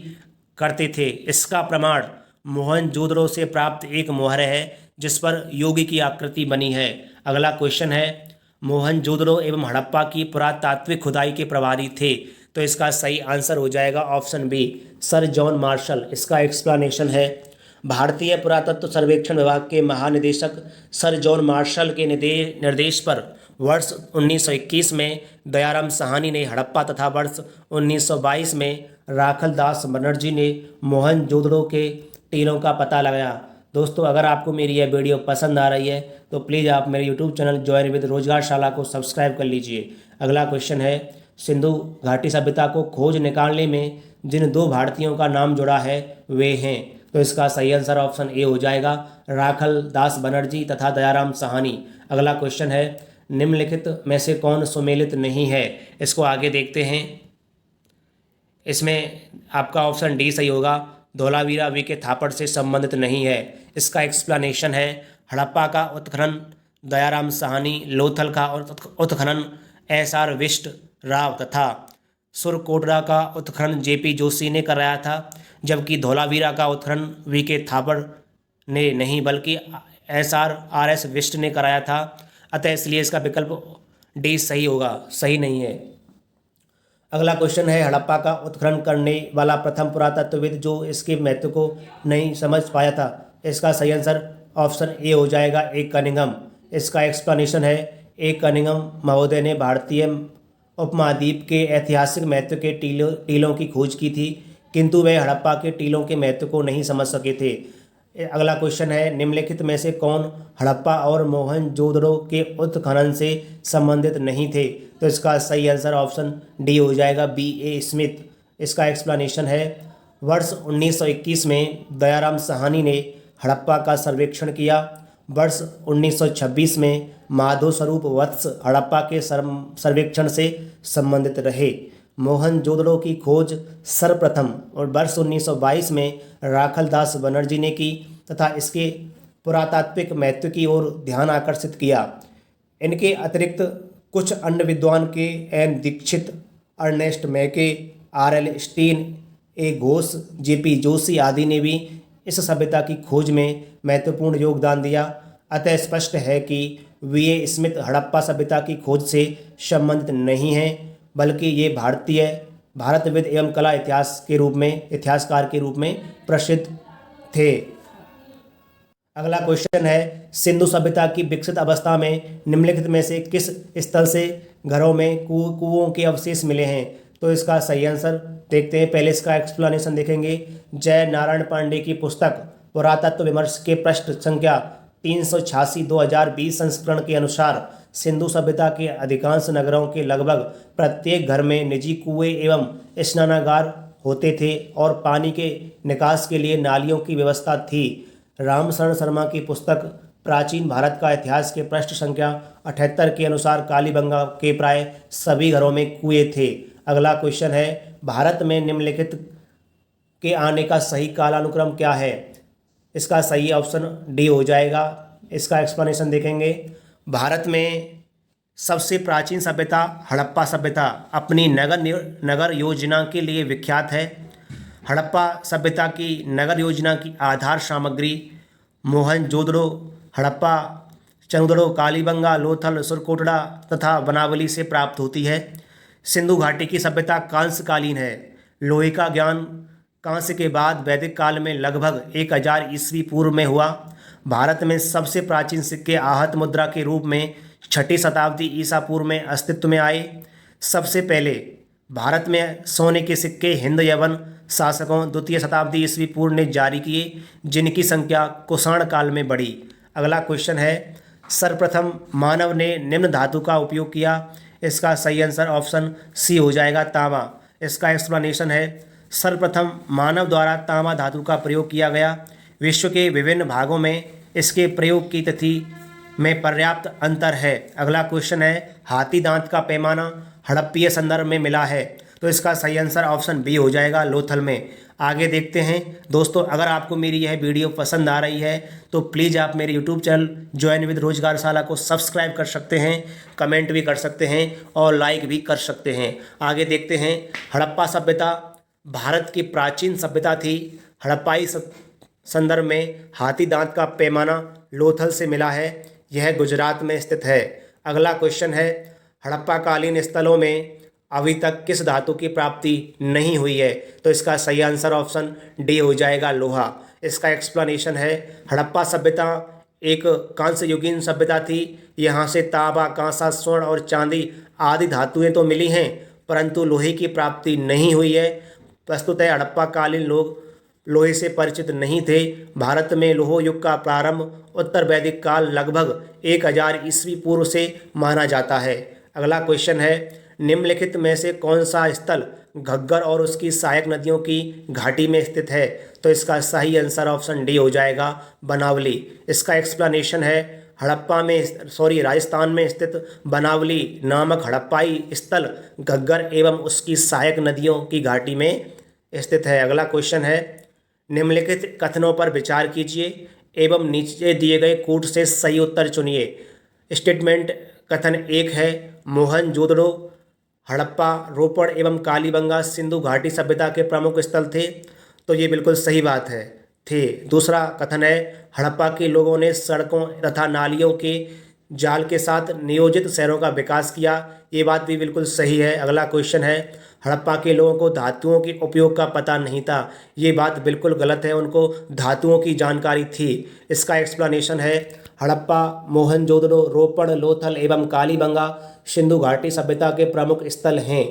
करते थे। इसका प्रमाण मोहनजोदड़ो से प्राप्त एक मोहर है जिस पर योगी की आकृति बनी है। अगला क्वेश्चन है, मोहनजोदड़ो एवं हड़प्पा की पुरातात्विक खुदाई के प्रभारी थे, तो इसका सही आंसर हो जाएगा option B, sir John Marshall. इसका एक्सप्लेनेशन है, भारतीय पुरातत्व सर्वेक्षण विभाग के महानिदेशक सर जॉन मार्शल के निर्देश पर वर्ष 1921 में दयाराम साहनी ने हड़प्पा तथा वर्ष 1922 में राखल दास बनर्जी ने मोहनजोदड़ो के टीलों का पता लगाया। दोस्तों, अगर आपको मेरी यह वीडियो पसंद आ रही है तो प्लीज़ आप मेरे यूट्यूब चैनल ज्वाइन विद रोजगार शाला को सब्सक्राइब कर लीजिए। अगला क्वेश्चन है, सिंधु घाटी सभ्यता को खोज निकालने में जिन दो भारतीयों का नाम जुड़ा है वे हैं, तो इसका सही आंसर ऑप्शन ए हो जाएगा, राखल दास बनर्जी तथा दयाराम साहनी। अगला क्वेश्चन है, निम्नलिखित में से कौन सुमेलित नहीं है? इसको आगे देखते हैं। इसमें आपका ऑप्शन डी सही होगा, धोलावीरा वी के थापड़ से संबंधित नहीं है। इसका एक्सप्लेनेशन है, हड़प्पा का उत्खनन दयाराम साहनी, लोथल का उत्खनन एस.आर. विष्ट राव तथा सुरकोटरा का उत्खनन जे.पी. जोशी ने कराया था, जबकि धोलावीरा का उत्खनन वी के थापड़ ने नहीं बल्कि एस.आर.एस. विष्ट ने कराया था। अतः इसलिए इसका विकल्प डी सही होगा, सही नहीं है। अगला क्वेश्चन है, हड़प्पा का उत्खनन करने वाला प्रथम पुरातत्वविद जो इसके महत्व को नहीं समझ पाया था। इसका सही आंसर ऑप्शन ए हो जाएगा, ए कनिंघम। इसका एक्सप्लेनेशन है, ए कनिंघम महोदय ने भारतीय उपमहाद्वीप के ऐतिहासिक महत्व के टीलों की खोज की थी, किंतु वे हड़प्पा के टीलों के महत्व को नहीं समझ सके थे। अगला क्वेश्चन है, निम्नलिखित में से कौन हड़प्पा और मोहनजोदड़ो के उत्खनन से संबंधित नहीं थे? तो इसका सही आंसर ऑप्शन डी हो जाएगा, बी ए स्मिथ। इसका एक्सप्लेनेशन है, वर्ष 1921 में दयाराम साहनी ने हड़प्पा का सर्वेक्षण किया। वर्ष 1926 में माधव स्वरूप वत्स हड़प्पा के सर्वेक्षण से संबंधित रहे। मोहनजोदड़ो की खोज सर्वप्रथम और वर्ष 1922 में राखल दास बनर्जी ने की तथा इसके पुरातात्विक महत्व की ओर ध्यान आकर्षित किया। इनके अतिरिक्त कुछ अन्य विद्वान के एन दीक्षित, अर्नेस्ट मैके, आर.एल. स्टीन, ए घोष, जे.पी. जोशी आदि ने भी इस सभ्यता की खोज में महत्वपूर्ण योगदान दिया। अतः स्पष्ट है कि वी.ए. स्मिथ हड़प्पा सभ्यता की खोज से संबंधित नहीं हैं, बल्कि ये भारतविद एवं कला इतिहासकार के रूप में प्रसिद्ध थे। अगला क्वेश्चन है, सिंधु सभ्यता की विकसित अवस्था में निम्नलिखित में से किस स्थल से घरों में कुओं के अवशेष मिले हैं? तो इसका सही आंसर देखते हैं। पहले इसका एक्सप्लेनेशन देखेंगे। जय नारायण पांडे की पुस्तक पुरातत्व विमर्श के पृष्ठ संख्या 386/2020 संस्करण के अनुसार सिंधु सभ्यता के अधिकांश नगरों के लगभग प्रत्येक घर में निजी कुएं एवं स्नानागार होते थे और पानी के निकास के लिए नालियों की व्यवस्था थी। रामशरण शर्मा की पुस्तक प्राचीन भारत का इतिहास के पृष्ठ संख्या 78 के अनुसार कालीबंगा के प्राय सभी घरों में कुएं थे। अगला क्वेश्चन है, भारत में निम्नलिखित के आने का सही कालानुक्रम क्या है? इसका सही ऑप्शन डी हो जाएगा। इसका एक्सप्लेनेशन देखेंगे। भारत में सबसे प्राचीन सभ्यता हड़प्पा सभ्यता अपनी नगर योजना के लिए विख्यात है। हड़प्पा सभ्यता की नगर योजना की आधार सामग्री मोहनजोदड़ो, हड़प्पा, चंदड़ो, कालीबंगा, लोथल, सुरकोटड़ा तथा बनावली से प्राप्त होती है। सिंधु घाटी की सभ्यता कांस्यकालीन है। लोहे का ज्ञान कांस्य के बाद वैदिक काल में लगभग 1000 ईस्वी पूर्व में हुआ। भारत में सबसे प्राचीन सिक्के आहत मुद्रा के रूप में 6ठी शताब्दी ईसा पूर्व में अस्तित्व में आए। सबसे पहले भारत में सोने के सिक्के हिंद यवन शासकों 2य शताब्दी ईस्वी पूर्व ने जारी किए, जिनकी संख्या कुषाण काल में बढ़ी। अगला क्वेश्चन है, सर्वप्रथम मानव ने निम्न धातु का उपयोग किया। इसका सही आंसर ऑप्शन सी हो जाएगा, तांबा। इसका एक्सप्लेनेशन है, सर्वप्रथम मानव द्वारा तांबा धातु का प्रयोग किया गया। विश्व के विभिन्न भागों में इसके प्रयोग की तिथि में पर्याप्त अंतर है। अगला क्वेश्चन है हाथी दांत का पैमाना हड़प्पीय संदर्भ में मिला है, तो इसका सही आंसर ऑप्शन बी हो जाएगा, लोथल में। आगे देखते हैं दोस्तों, अगर आपको मेरी यह वीडियो पसंद आ रही है तो प्लीज़ आप मेरे यूट्यूब चैनल ज्वाइन विद रोजगारशाला को सब्सक्राइब कर सकते हैं, कमेंट भी कर सकते हैं और लाइक भी कर सकते हैं। आगे देखते हैं, हड़प्पा सभ्यता भारत की प्राचीन सभ्यता थी। हड़प्पाई संदर्भ में हाथी दांत का पैमाना लोथल से मिला है, यह गुजरात में स्थित है। अगला क्वेश्चन है हड़प्पा कालीन स्थलों में अभी तक किस धातु की प्राप्ति नहीं हुई है, तो इसका सही आंसर ऑप्शन डी हो जाएगा, लोहा। इसका एक्सप्लेनेशन है हड़प्पा सभ्यता एक कांस्य युगीन सभ्यता थी। यहाँ से तांबा, कांसा, स्वर्ण और चांदी आदि धातुएं तो मिली हैं, परंतु लोहे की प्राप्ति नहीं हुई है। प्रस्तुतः हड़प्पा कालीन लोग लोहे से परिचित नहीं थे। भारत में लोह युग का प्रारंभ उत्तर वैदिक काल लगभग 1000 ईस्वी पूर्व से माना जाता है। अगला क्वेश्चन है निम्नलिखित में से कौन सा स्थल घग्गर और उसकी सहायक नदियों की घाटी में स्थित है, तो इसका सही आंसर ऑप्शन डी हो जाएगा, बनावली। इसका एक्सप्लेनेशन है राजस्थान में स्थित बनावली नामक हड़प्पाई स्थल घग्गर एवं उसकी सहायक नदियों की घाटी में स्थित है। अगला क्वेश्चन है निम्नलिखित कथनों पर विचार कीजिए एवं नीचे दिए गए कूट से सही उत्तर चुनिए। स्टेटमेंट कथन 1 है मोहनजोदड़ो हड़प्पा, रोपड़ एवं कालीबंगा सिंधु घाटी सभ्यता के प्रमुख स्थल थे, तो ये बिल्कुल सही बात है, थे। दूसरा कथन है हड़प्पा के लोगों ने सड़कों तथा नालियों के जाल के साथ नियोजित शहरों का विकास किया, ये बात भी बिल्कुल सही है। अगला क्वेश्चन है हड़प्पा के लोगों को धातुओं के उपयोग का पता नहीं था, ये बात बिल्कुल गलत है, उनको धातुओं की जानकारी थी। इसका एक्सप्लेनेशन है हड़प्पा, मोहनजोदड़ो, रोपड़, लोथल एवं कालीबंगा सिंधु घाटी सभ्यता के प्रमुख स्थल हैं।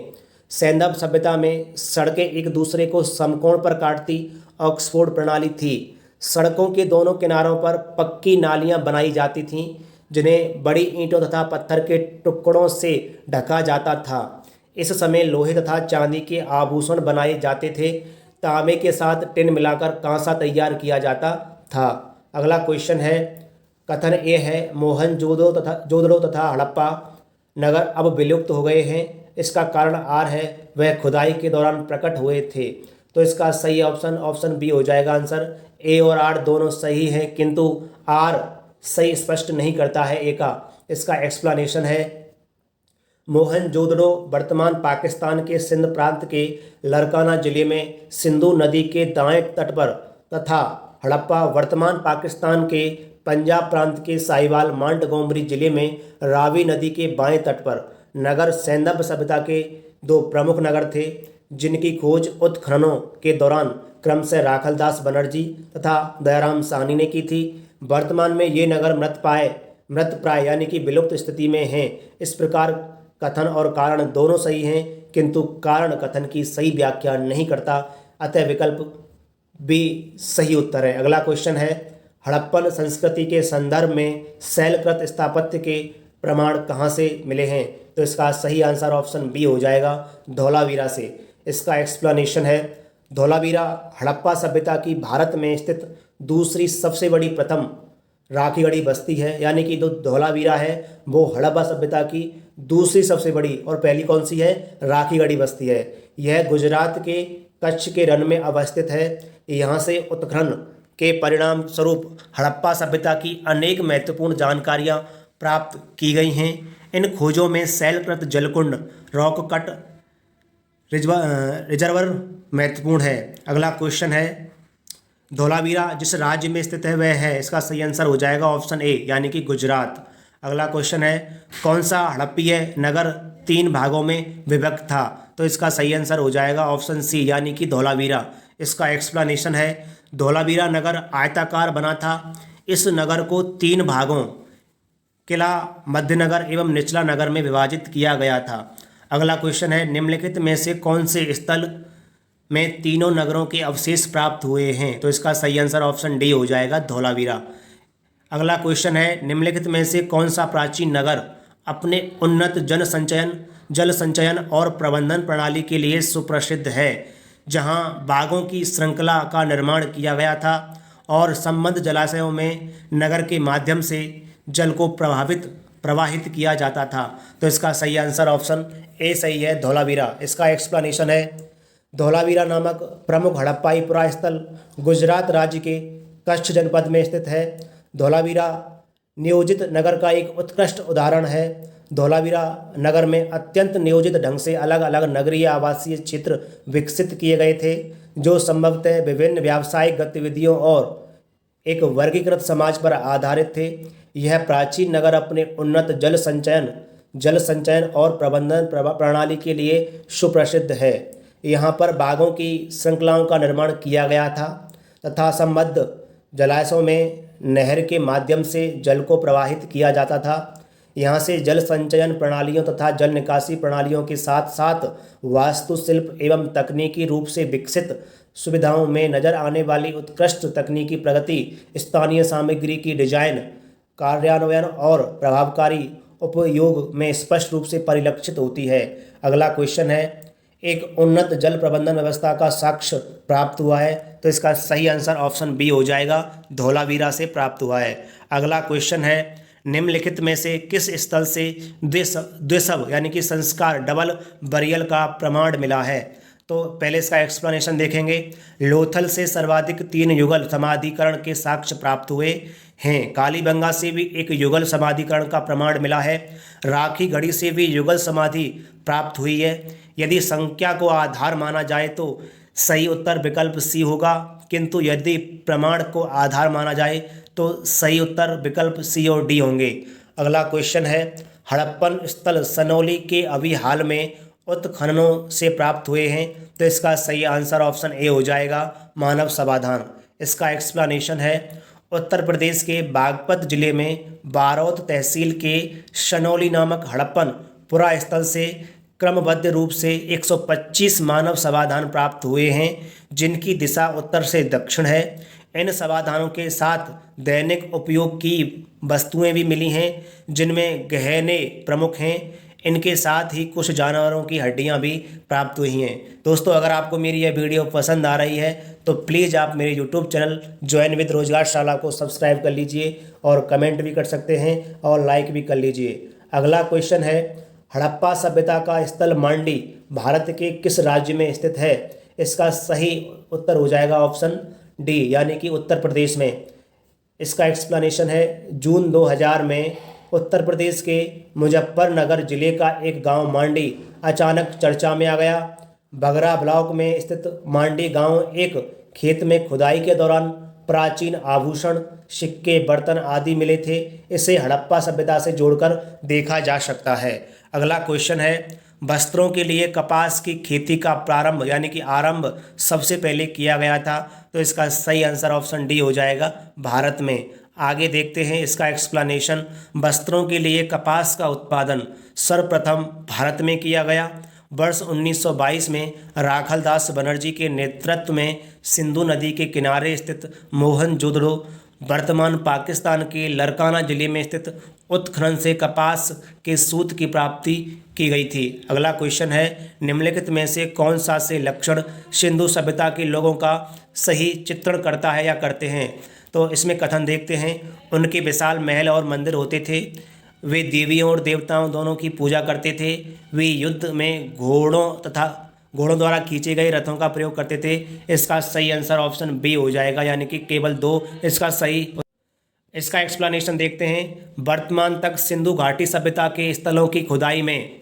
सैंधव सभ्यता में सड़कें एक दूसरे को समकोण पर काटती ऑक्सफोर्ड प्रणाली थी। सड़कों के दोनों किनारों पर पक्की नालियां बनाई जाती थीं, जिन्हें बड़ी ईंटों तथा पत्थर के टुकड़ों से ढका जाता था। इस समय लोहे तथा चांदी के आभूषण बनाए जाते थे। तांबे के साथ टिन मिलाकर कांसा तैयार किया जाता था। अगला क्वेश्चन है कथन ए है मोहनजोदड़ो तथा हड़प्पा नगर अब विलुप्त हो गए हैं, इसका कारण आर है वह खुदाई के दौरान प्रकट हुए थे, तो इसका सही ऑप्शन बी हो जाएगा आंसर। ए और आर दोनों सही हैं, किंतु आर सही स्पष्ट नहीं करता है ए का। इसका एक्सप्लेनेशन है मोहनजोदड़ो वर्तमान पाकिस्तान के सिंध प्रांत के लरकाना जिले में सिंधु नदी के दाएं तट पर तथा हड़प्पा वर्तमान पाकिस्तान के पंजाब प्रांत के साहिवाल मांटगोमरी जिले में रावी नदी के बाएं तट पर नगर सैंधव सभ्यता के 2 प्रमुख नगर थे, जिनकी खोज उत्खननों के दौरान क्रमशः राखलदास बनर्जी तथा दयाराम साहनी ने की थी। वर्तमान में ये नगर मृतप्राय यानी कि विलुप्त स्थिति में हैं। इस प्रकार कथन और कारण दोनों सही हैं, किंतु कारण कथन की सही व्याख्या नहीं करता, अतः विकल्प बी सही उत्तर है। अगला क्वेश्चन है हड़प्पन संस्कृति के संदर्भ में शैलकृत स्थापत्य के प्रमाण कहाँ से मिले हैं, तो इसका सही आंसर ऑप्शन बी हो जाएगा, धौलावीरा से। इसका एक्सप्लेनेशन है धौलावीरा हड़प्पा सभ्यता की भारत में स्थित दूसरी सबसे बड़ी प्रथम राखीगढ़ी बस्ती है, यानी कि जो धौलावीरा है वो हड़प्पा सभ्यता की दूसरी सबसे बड़ी, और पहली कौन सी है, राखीगढ़ी बस्ती है। यह गुजरात के कच्छ के रण में अवस्थित है। यहाँ से उत्खनन के परिणाम स्वरूप हड़प्पा सभ्यता की अनेक महत्वपूर्ण जानकारियाँ प्राप्त की गई हैं। इन खोजों में शैलकृत जलकुंड, रॉक कट रिजर्वर महत्वपूर्ण है। अगला क्वेश्चन है धौलावीरा जिस राज्य में स्थित है वह है, इसका सही आंसर हो जाएगा ऑप्शन ए यानी कि गुजरात। अगला क्वेश्चन है कौन सा हड़प्पीय नगर 3 भागों में विभक्त था, तो इसका सही आंसर हो जाएगा ऑप्शन सी यानी कि धौलावीरा। इसका एक्सप्लेनेशन है धौलावीरा नगर आयताकार बना था। इस नगर को 3 भागों किला, मध्यनगर एवं निचला नगर में विभाजित किया गया था। अगला क्वेश्चन है निम्नलिखित में से कौन से स्थल में तीनों नगरों के अवशेष प्राप्त हुए हैं, तो इसका सही आंसर ऑप्शन डी हो जाएगा, धौलावीरा। अगला क्वेश्चन है निम्नलिखित में से कौन सा प्राचीन नगर अपने उन्नत जल संचयन और प्रबंधन प्रणाली के लिए सुप्रसिद्ध है, जहां बागों की श्रृंखला का निर्माण किया गया था और संबद्ध जलाशयों में नगर के माध्यम से जल को प्रवाहित किया जाता था। तो इसका सही आंसर ऑप्शन ए सही है, धौलावीरा। इसका एक्सप्लेनेशन है, धौलावीरा नामक प्रमुख हड़प्पाई पुरा स्थल गुजरात राज्य के कच्छ जनपद में स्थित है। धौलावीरा नियोजित नगर का एक उत्कृष्ट उदाहरण है। धौलावीरा नगर में अत्यंत नियोजित ढंग से अलग अलग नगरीय आवासीय क्षेत्र विकसित किए गए थे, जो संभवतः विभिन्न व्यावसायिक गतिविधियों और एक वर्गीकृत समाज पर आधारित थे। यह प्राचीन नगर अपने उन्नत जल संचयन और प्रबंधन प्रणाली के लिए सुप्रसिद्ध है। यहाँ पर बागों की श्रृंखलाओं का निर्माण किया गया था तथा संबद्ध जलाशयों में नहर के माध्यम से जल को प्रवाहित किया जाता था। यहाँ से जल संचयन प्रणालियों तथा जल निकासी प्रणालियों के साथ साथ वास्तुशिल्प एवं तकनीकी रूप से विकसित सुविधाओं में नजर आने वाली उत्कृष्ट तकनीकी प्रगति, स्थानीय सामग्री की डिजाइन, कार्यान्वयन और प्रभावकारी उपयोग में स्पष्ट रूप से परिलक्षित होती है। अगला क्वेश्चन है, एक उन्नत जल प्रबंधन व्यवस्था का साक्ष्य प्राप्त हुआ है। तो इसका सही आंसर ऑप्शन बी हो जाएगा, धौलावीरा से प्राप्त हुआ है। अगला क्वेश्चन है, निम्नलिखित में से किस स्थल से द्विशव यानी कि संस्कार डबल बरियल का प्रमाण मिला है। तो पहले इसका एक्सप्लेनेशन देखेंगे। लोथल से सर्वाधिक 3 युगल समाधिकरण के साक्ष्य प्राप्त हुए हैं। कालीबंगा से भी एक युगल समाधिकरण का प्रमाण मिला है। राखी गढ़ी से भी युगल समाधि प्राप्त हुई है। यदि संख्या को आधार माना जाए तो सही उत्तर विकल्प सी होगा, किंतु यदि प्रमाण को आधार माना जाए तो सही उत्तर विकल्प सी और डी होंगे। अगला क्वेश्चन है, हड़प्पन स्थल सनौली के अभी हाल में उत्खननों से प्राप्त हुए हैं। तो इसका सही आंसर ऑप्शन ए हो जाएगा, मानव समाधान। इसका एक्सप्लेनेशन है, उत्तर प्रदेश के बागपत जिले में बारौत तहसील के सनौली नामक हड़प्पन पुरा स्थल से क्रमबद्ध रूप से 125 मानव समाधान प्राप्त हुए हैं, जिनकी दिशा उत्तर से दक्षिण है। इन समाधानों के साथ दैनिक उपयोग की वस्तुएं भी मिली हैं, जिनमें गहने प्रमुख हैं। इनके साथ ही कुछ जानवरों की हड्डियां भी प्राप्त हुई हैं। दोस्तों, अगर आपको मेरी यह वीडियो पसंद आ रही है तो प्लीज़ आप मेरे यूट्यूब चैनल ज्वाइन विद रोजगारशाला को सब्सक्राइब कर लीजिए और कमेंट भी कर सकते हैं और लाइक भी कर लीजिए। अगला क्वेश्चन है, हड़प्पा सभ्यता का स्थल मांडी भारत के किस राज्य में स्थित है। इसका सही उत्तर हो जाएगा ऑप्शन डी, यानी कि उत्तर प्रदेश में। इसका एक्सप्लेनेशन है, जून 2000 में उत्तर प्रदेश के मुजफ्फरनगर जिले का एक गांव मांडी अचानक चर्चा में आ गया। बगरा ब्लॉक में स्थित मांडी गांव एक खेत में खुदाई के दौरान प्राचीन आभूषण, सिक्के, बर्तन आदि मिले थे। इसे हड़प्पा सभ्यता से जोड़कर देखा जा सकता है। अगला क्वेश्चन है, वस्त्रों के लिए कपास की खेती का प्रारंभ यानी कि आरंभ सबसे पहले किया गया था। तो इसका सही आंसर ऑप्शन डी हो जाएगा, भारत में। आगे देखते हैं इसका एक्सप्लेनेशन। वस्त्रों के लिए कपास का उत्पादन सर्वप्रथम भारत में किया गया। वर्ष 1922 में राखलदास बनर्जी के नेतृत्व में सिंधु नदी के किनारे स्थित मोहनजोदड़ो, वर्तमान पाकिस्तान के लरकाना जिले में स्थित उत्खनन से कपास के सूत की प्राप्ति की गई थी। अगला क्वेश्चन है, निम्नलिखित में से कौन सा से लक्षण सिंधु सभ्यता के लोगों का सही चित्रण करता है या करते हैं। तो इसमें कथन देखते हैं, उनके विशाल महल और मंदिर होते थे। वे देवियों और देवताओं दोनों की पूजा करते थे। वे युद्ध में घोड़ों द्वारा खींचे गए रथों का प्रयोग करते थे। इसका सही आंसर ऑप्शन बी हो जाएगा, यानी कि केवल 2 इसका सही। इसका एक्सप्लेनेशन देखते हैं, वर्तमान तक सिंधु घाटी सभ्यता के स्थलों की खुदाई में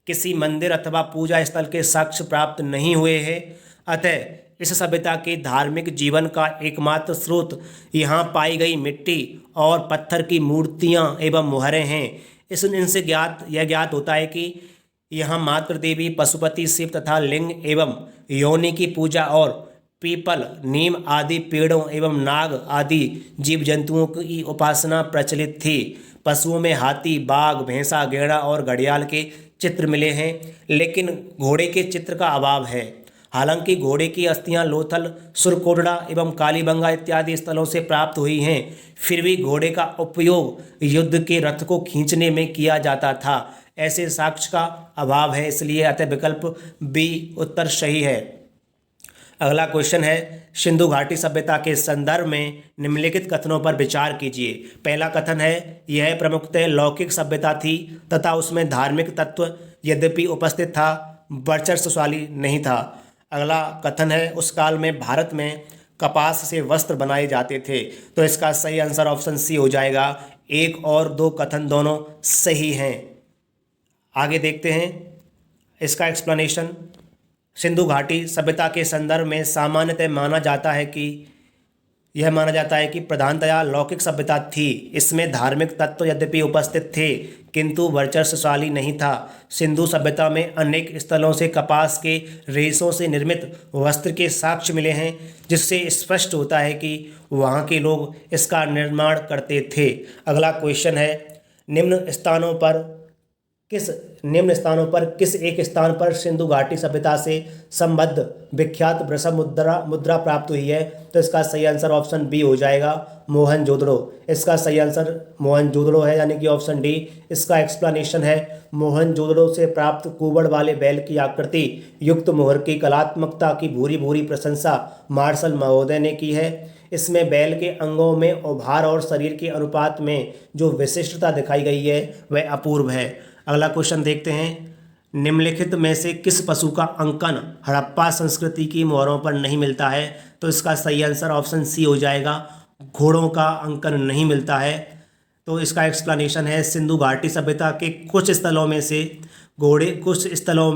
किसी मंदिर अथवा पूजा स्थल के साक्ष्य प्राप्त नहीं हुए हैं। अतः इस सभ्यता के धार्मिक जीवन का एकमात्र स्रोत यहाँ पाई गई मिट्टी और पत्थर की मूर्तियाँ एवं मुहरें हैं। इनसे ज्ञात होता है कि यहाँ मातृ देवी, पशुपति, शिव तथा लिंग एवं योनि की पूजा और पीपल, नीम आदि पेड़ों एवं नाग आदि जीव जंतुओं की उपासना प्रचलित थी। पशुओं में हाथी, बाघ, भैंसा, गैड़ा और घड़ियाल के चित्र मिले हैं, लेकिन घोड़े के चित्र का अभाव है। हालांकि घोड़े की अस्थियां लोथल, सुरकोटड़ा एवं कालीबंगा इत्यादि स्थलों से प्राप्त हुई हैं, फिर भी घोड़े का उपयोग युद्ध के रथ को खींचने में किया जाता था। ऐसे साक्ष्य का अभाव है, इसलिए अतः विकल्प बी उत्तर सही है। अगला क्वेश्चन है सिंधु घाटी सभ्यता के संदर्भ में निम्नलिखित कथनों पर विचार कीजिए। पहला कथन है यह प्रमुखतः लौकिक सभ्यता थी तथा उसमें धार्मिक तत्व यद्यपि उपस्थित था, वर्चस्वशाली नहीं था। अगला कथन है उस काल में भारत में कपास से वस्त्र बनाए जाते थे। तो इसका सही आंसर ऑप्शन सी हो जाएगा। एक और दो कथन दोनों सही हैं। आगे देखते हैं इसका एक्सप्लेनेशन। सिंधु घाटी सभ्यता के संदर्भ में सामान्यतः यह माना जाता है कि प्रधानतया लौकिक सभ्यता थी। इसमें धार्मिक तत्व यद्यपि उपस्थित थे किंतु वर्चस्वशाली नहीं था। सिंधु सभ्यता में अनेक स्थलों से कपास के रेशों से निर्मित वस्त्र के साक्ष्य मिले हैं, जिससे स्पष्ट होता है कि वहाँ के लोग इसका निर्माण करते थे। अगला क्वेश्चन है निम्न स्थानों पर किस एक स्थान पर सिंधु घाटी सभ्यता से संबद्ध विख्यात वृषभ मुद्रा प्राप्त हुई है। तो इसका सही आंसर ऑप्शन बी हो जाएगा, मोहनजोदड़ो। इसका सही आंसर मोहनजोदड़ो है, यानी कि ऑप्शन डी। इसका एक्सप्लेनेशन है मोहनजोदड़ो से प्राप्त कुबड़ वाले बैल की आकृति युक्त मोहर की कलात्मकता की भूरी भूरी प्रशंसा मार्शल महोदय ने की है। इसमें बैल के अंगों में उभार और शरीर के अनुपात में जो विशिष्टता दिखाई गई है वह अपूर्व है। अगला क्वेश्चन देखते हैं निम्नलिखित में से किस पशु का अंकन हड़प्पा संस्कृति की मोहरों पर नहीं मिलता है। तो इसका सही आंसर ऑप्शन सी हो जाएगा, घोड़ों का अंकन नहीं मिलता है। तो इसका एक्सप्लेनेशन है सिंधु घाटी सभ्यता के कुछ स्थलों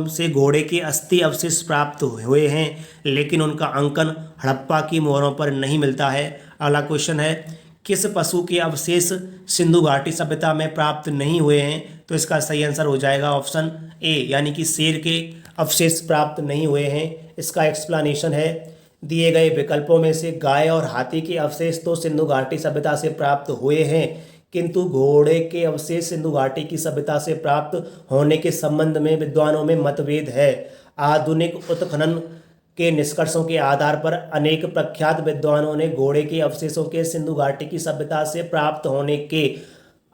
से घोड़े के अस्थि अवशेष प्राप्त हुए हैं, लेकिन उनका अंकन हड़प्पा की मोहरों पर नहीं मिलता है। अगला क्वेश्चन है किस पशु के अवशेष सिंधु घाटी सभ्यता में प्राप्त नहीं हुए हैं। तो इसका सही आंसर हो जाएगा ऑप्शन ए, यानी कि शेर के अवशेष प्राप्त नहीं हुए हैं। इसका एक्सप्लेनेशन है दिए गए विकल्पों में से गाय और हाथी के अवशेष तो सिंधु घाटी सभ्यता से प्राप्त हुए हैं, किंतु घोड़े के अवशेष सिंधु घाटी की सभ्यता से प्राप्त होने के संबंध में विद्वानों में मतभेद है। आधुनिक उत्खनन के निष्कर्षों के आधार पर अनेक प्रख्यात विद्वानों ने घोड़े के अवशेषों के सिंधु घाटी की सभ्यता से प्राप्त होने के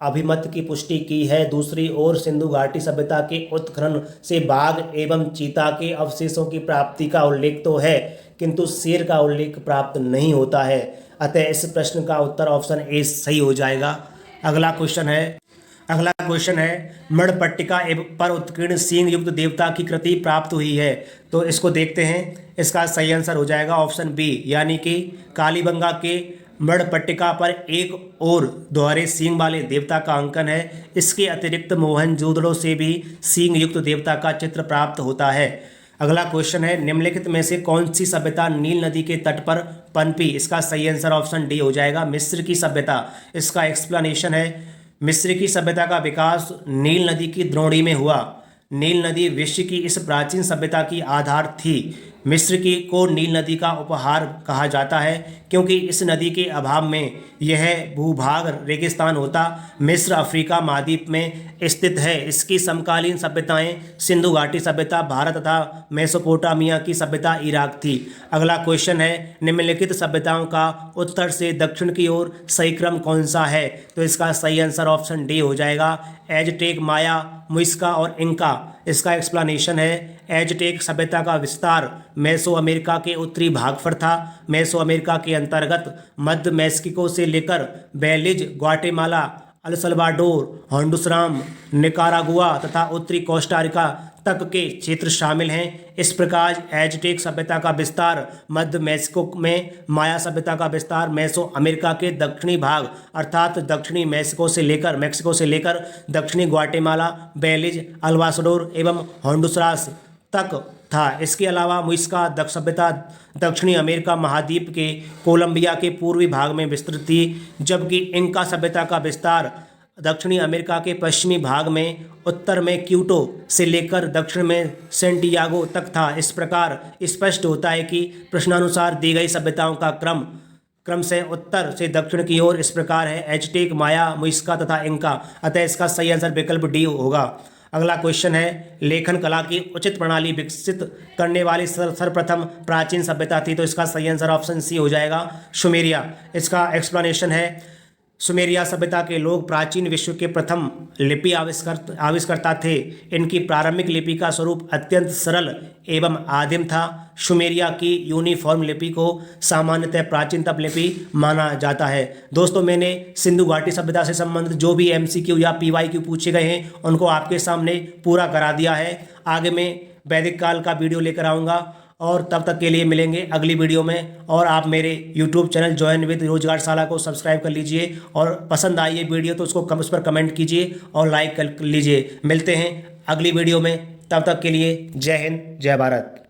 अभिमत की पुष्टि की है। दूसरी ओर सिंधु घाटी सभ्यता के उत्खनन से बाघ एवं चीता के अवशेषों की प्राप्ति का उल्लेख तो है, किंतु शेर का उल्लेख प्राप्त नहीं होता है। अतः इस प्रश्न का उत्तर ऑप्शन ए सही हो जाएगा। अगला क्वेश्चन है मणपट्टिका पर उत्कीर्ण सींग युक्त देवता की कृति प्राप्त हुई है। तो इसको देखते हैं। इसका सही आंसर हो जाएगा ऑप्शन बी, यानी कि कालीबंगा के मणपट्टिका पर एक और दोहरे सींग वाले देवता का अंकन है। इसके अतिरिक्त मोहनजोदड़ो से भी सींग युक्त देवता का चित्र प्राप्त होता है। अगला क्वेश्चन है निम्नलिखित में से कौन सी सभ्यता नील नदी के तट पर पनपी। इसका सही आंसर ऑप्शन डी हो जाएगा, मिस्र की सभ्यता। इसका एक्सप्लेनेशन है मिस्र की सभ्यता का विकास नील नदी की द्रोणी में हुआ। नील नदी विश्व की इस प्राचीन सभ्यता की आधार थी। मिस्र को नील नदी का उपहार कहा जाता है, क्योंकि इस नदी के अभाव में यह भूभाग रेगिस्तान होता। मिस्र अफ्रीका महाद्वीप में स्थित है। इसकी समकालीन सभ्यताएं सिंधु घाटी सभ्यता भारत तथा मेसोपोटामिया की सभ्यता इराक थी। अगला क्वेश्चन है निम्नलिखित सभ्यताओं का उत्तर से दक्षिण की ओर सही क्रम कौन सा है। तो इसका सही आंसर ऑप्शन डी हो जाएगा, एजटेक, माया, मुइस्का और इंका। इसका एक्सप्लेनेशन है एजटेक सभ्यता का विस्तार मेसो अमेरिका के उत्तरी भाग पर था। मेसो अमेरिका के अंतर्गत मध्य मैक्सिको से लेकर Belize, Guatemala, El Salvador, Honduras, Nicaragua तथा उत्तरी कोस्टारिका तक के क्षेत्र शामिल हैं। इस प्रकार एजटेक सभ्यता का विस्तार मध्य मैक्सिको में, माया सभ्यता का विस्तार मेसो अमेरिका के दक्षिणी भाग अर्थात दक्षिणी मैक्सिको से लेकर दक्षिणी ग्वाटेमाला, बेलिज, अल्वासडोर एवं होंडुरास तक था। इसके अलावा मुइस्का सभ्यता दक्षिणी अमेरिका महाद्वीप के कोलंबिया के पूर्वी भाग में विस्तृत थी, जबकि इंका सभ्यता का विस्तार दक्षिणी अमेरिका के पश्चिमी भाग में, उत्तर में क्यूटो से लेकर दक्षिण में सेंटियागो तक था। इस प्रकार स्पष्ट होता है कि प्रश्नानुसार दी गई सभ्यताओं का क्रम से उत्तर से दक्षिण की ओर इस प्रकार है, एजटेक, माया, मुइस्का तथा इंका। अतः इसका सही आंसर विकल्प डी होगा। अगला क्वेश्चन है लेखन कला की उचित प्रणाली विकसित करने वाली सर्वप्रथम प्राचीन सभ्यता थी। तो इसका सही आंसर ऑप्शन सी हो जाएगा, सुमेरिया। इसका एक्सप्लेनेशन है सुमेरिया सभ्यता के लोग प्राचीन विश्व के प्रथम लिपि आविष्कर्ता थे। इनकी प्रारंभिक लिपि का स्वरूप अत्यंत सरल एवं आदिम था। सुमेरिया की यूनिफॉर्म लिपि को सामान्यतः प्राचीनतम लिपि माना जाता है। दोस्तों, मैंने सिंधु घाटी सभ्यता से संबंधित जो भी MCQ या PYQ पूछे गए हैं उनको आपके सामने पूरा करा दिया है। आगे मैं वैदिक काल का वीडियो लेकर आऊँगा और तब तक के लिए मिलेंगे अगली वीडियो में। और आप मेरे YouTube चैनल जॉइन विद रोजगारशाला को सब्सक्राइब कर लीजिए और पसंद आई ये वीडियो तो उसको उस पर कमेंट कीजिए और लाइक कर लीजिए। मिलते हैं अगली वीडियो में, तब तक के लिए जय हिंद, जय भारत।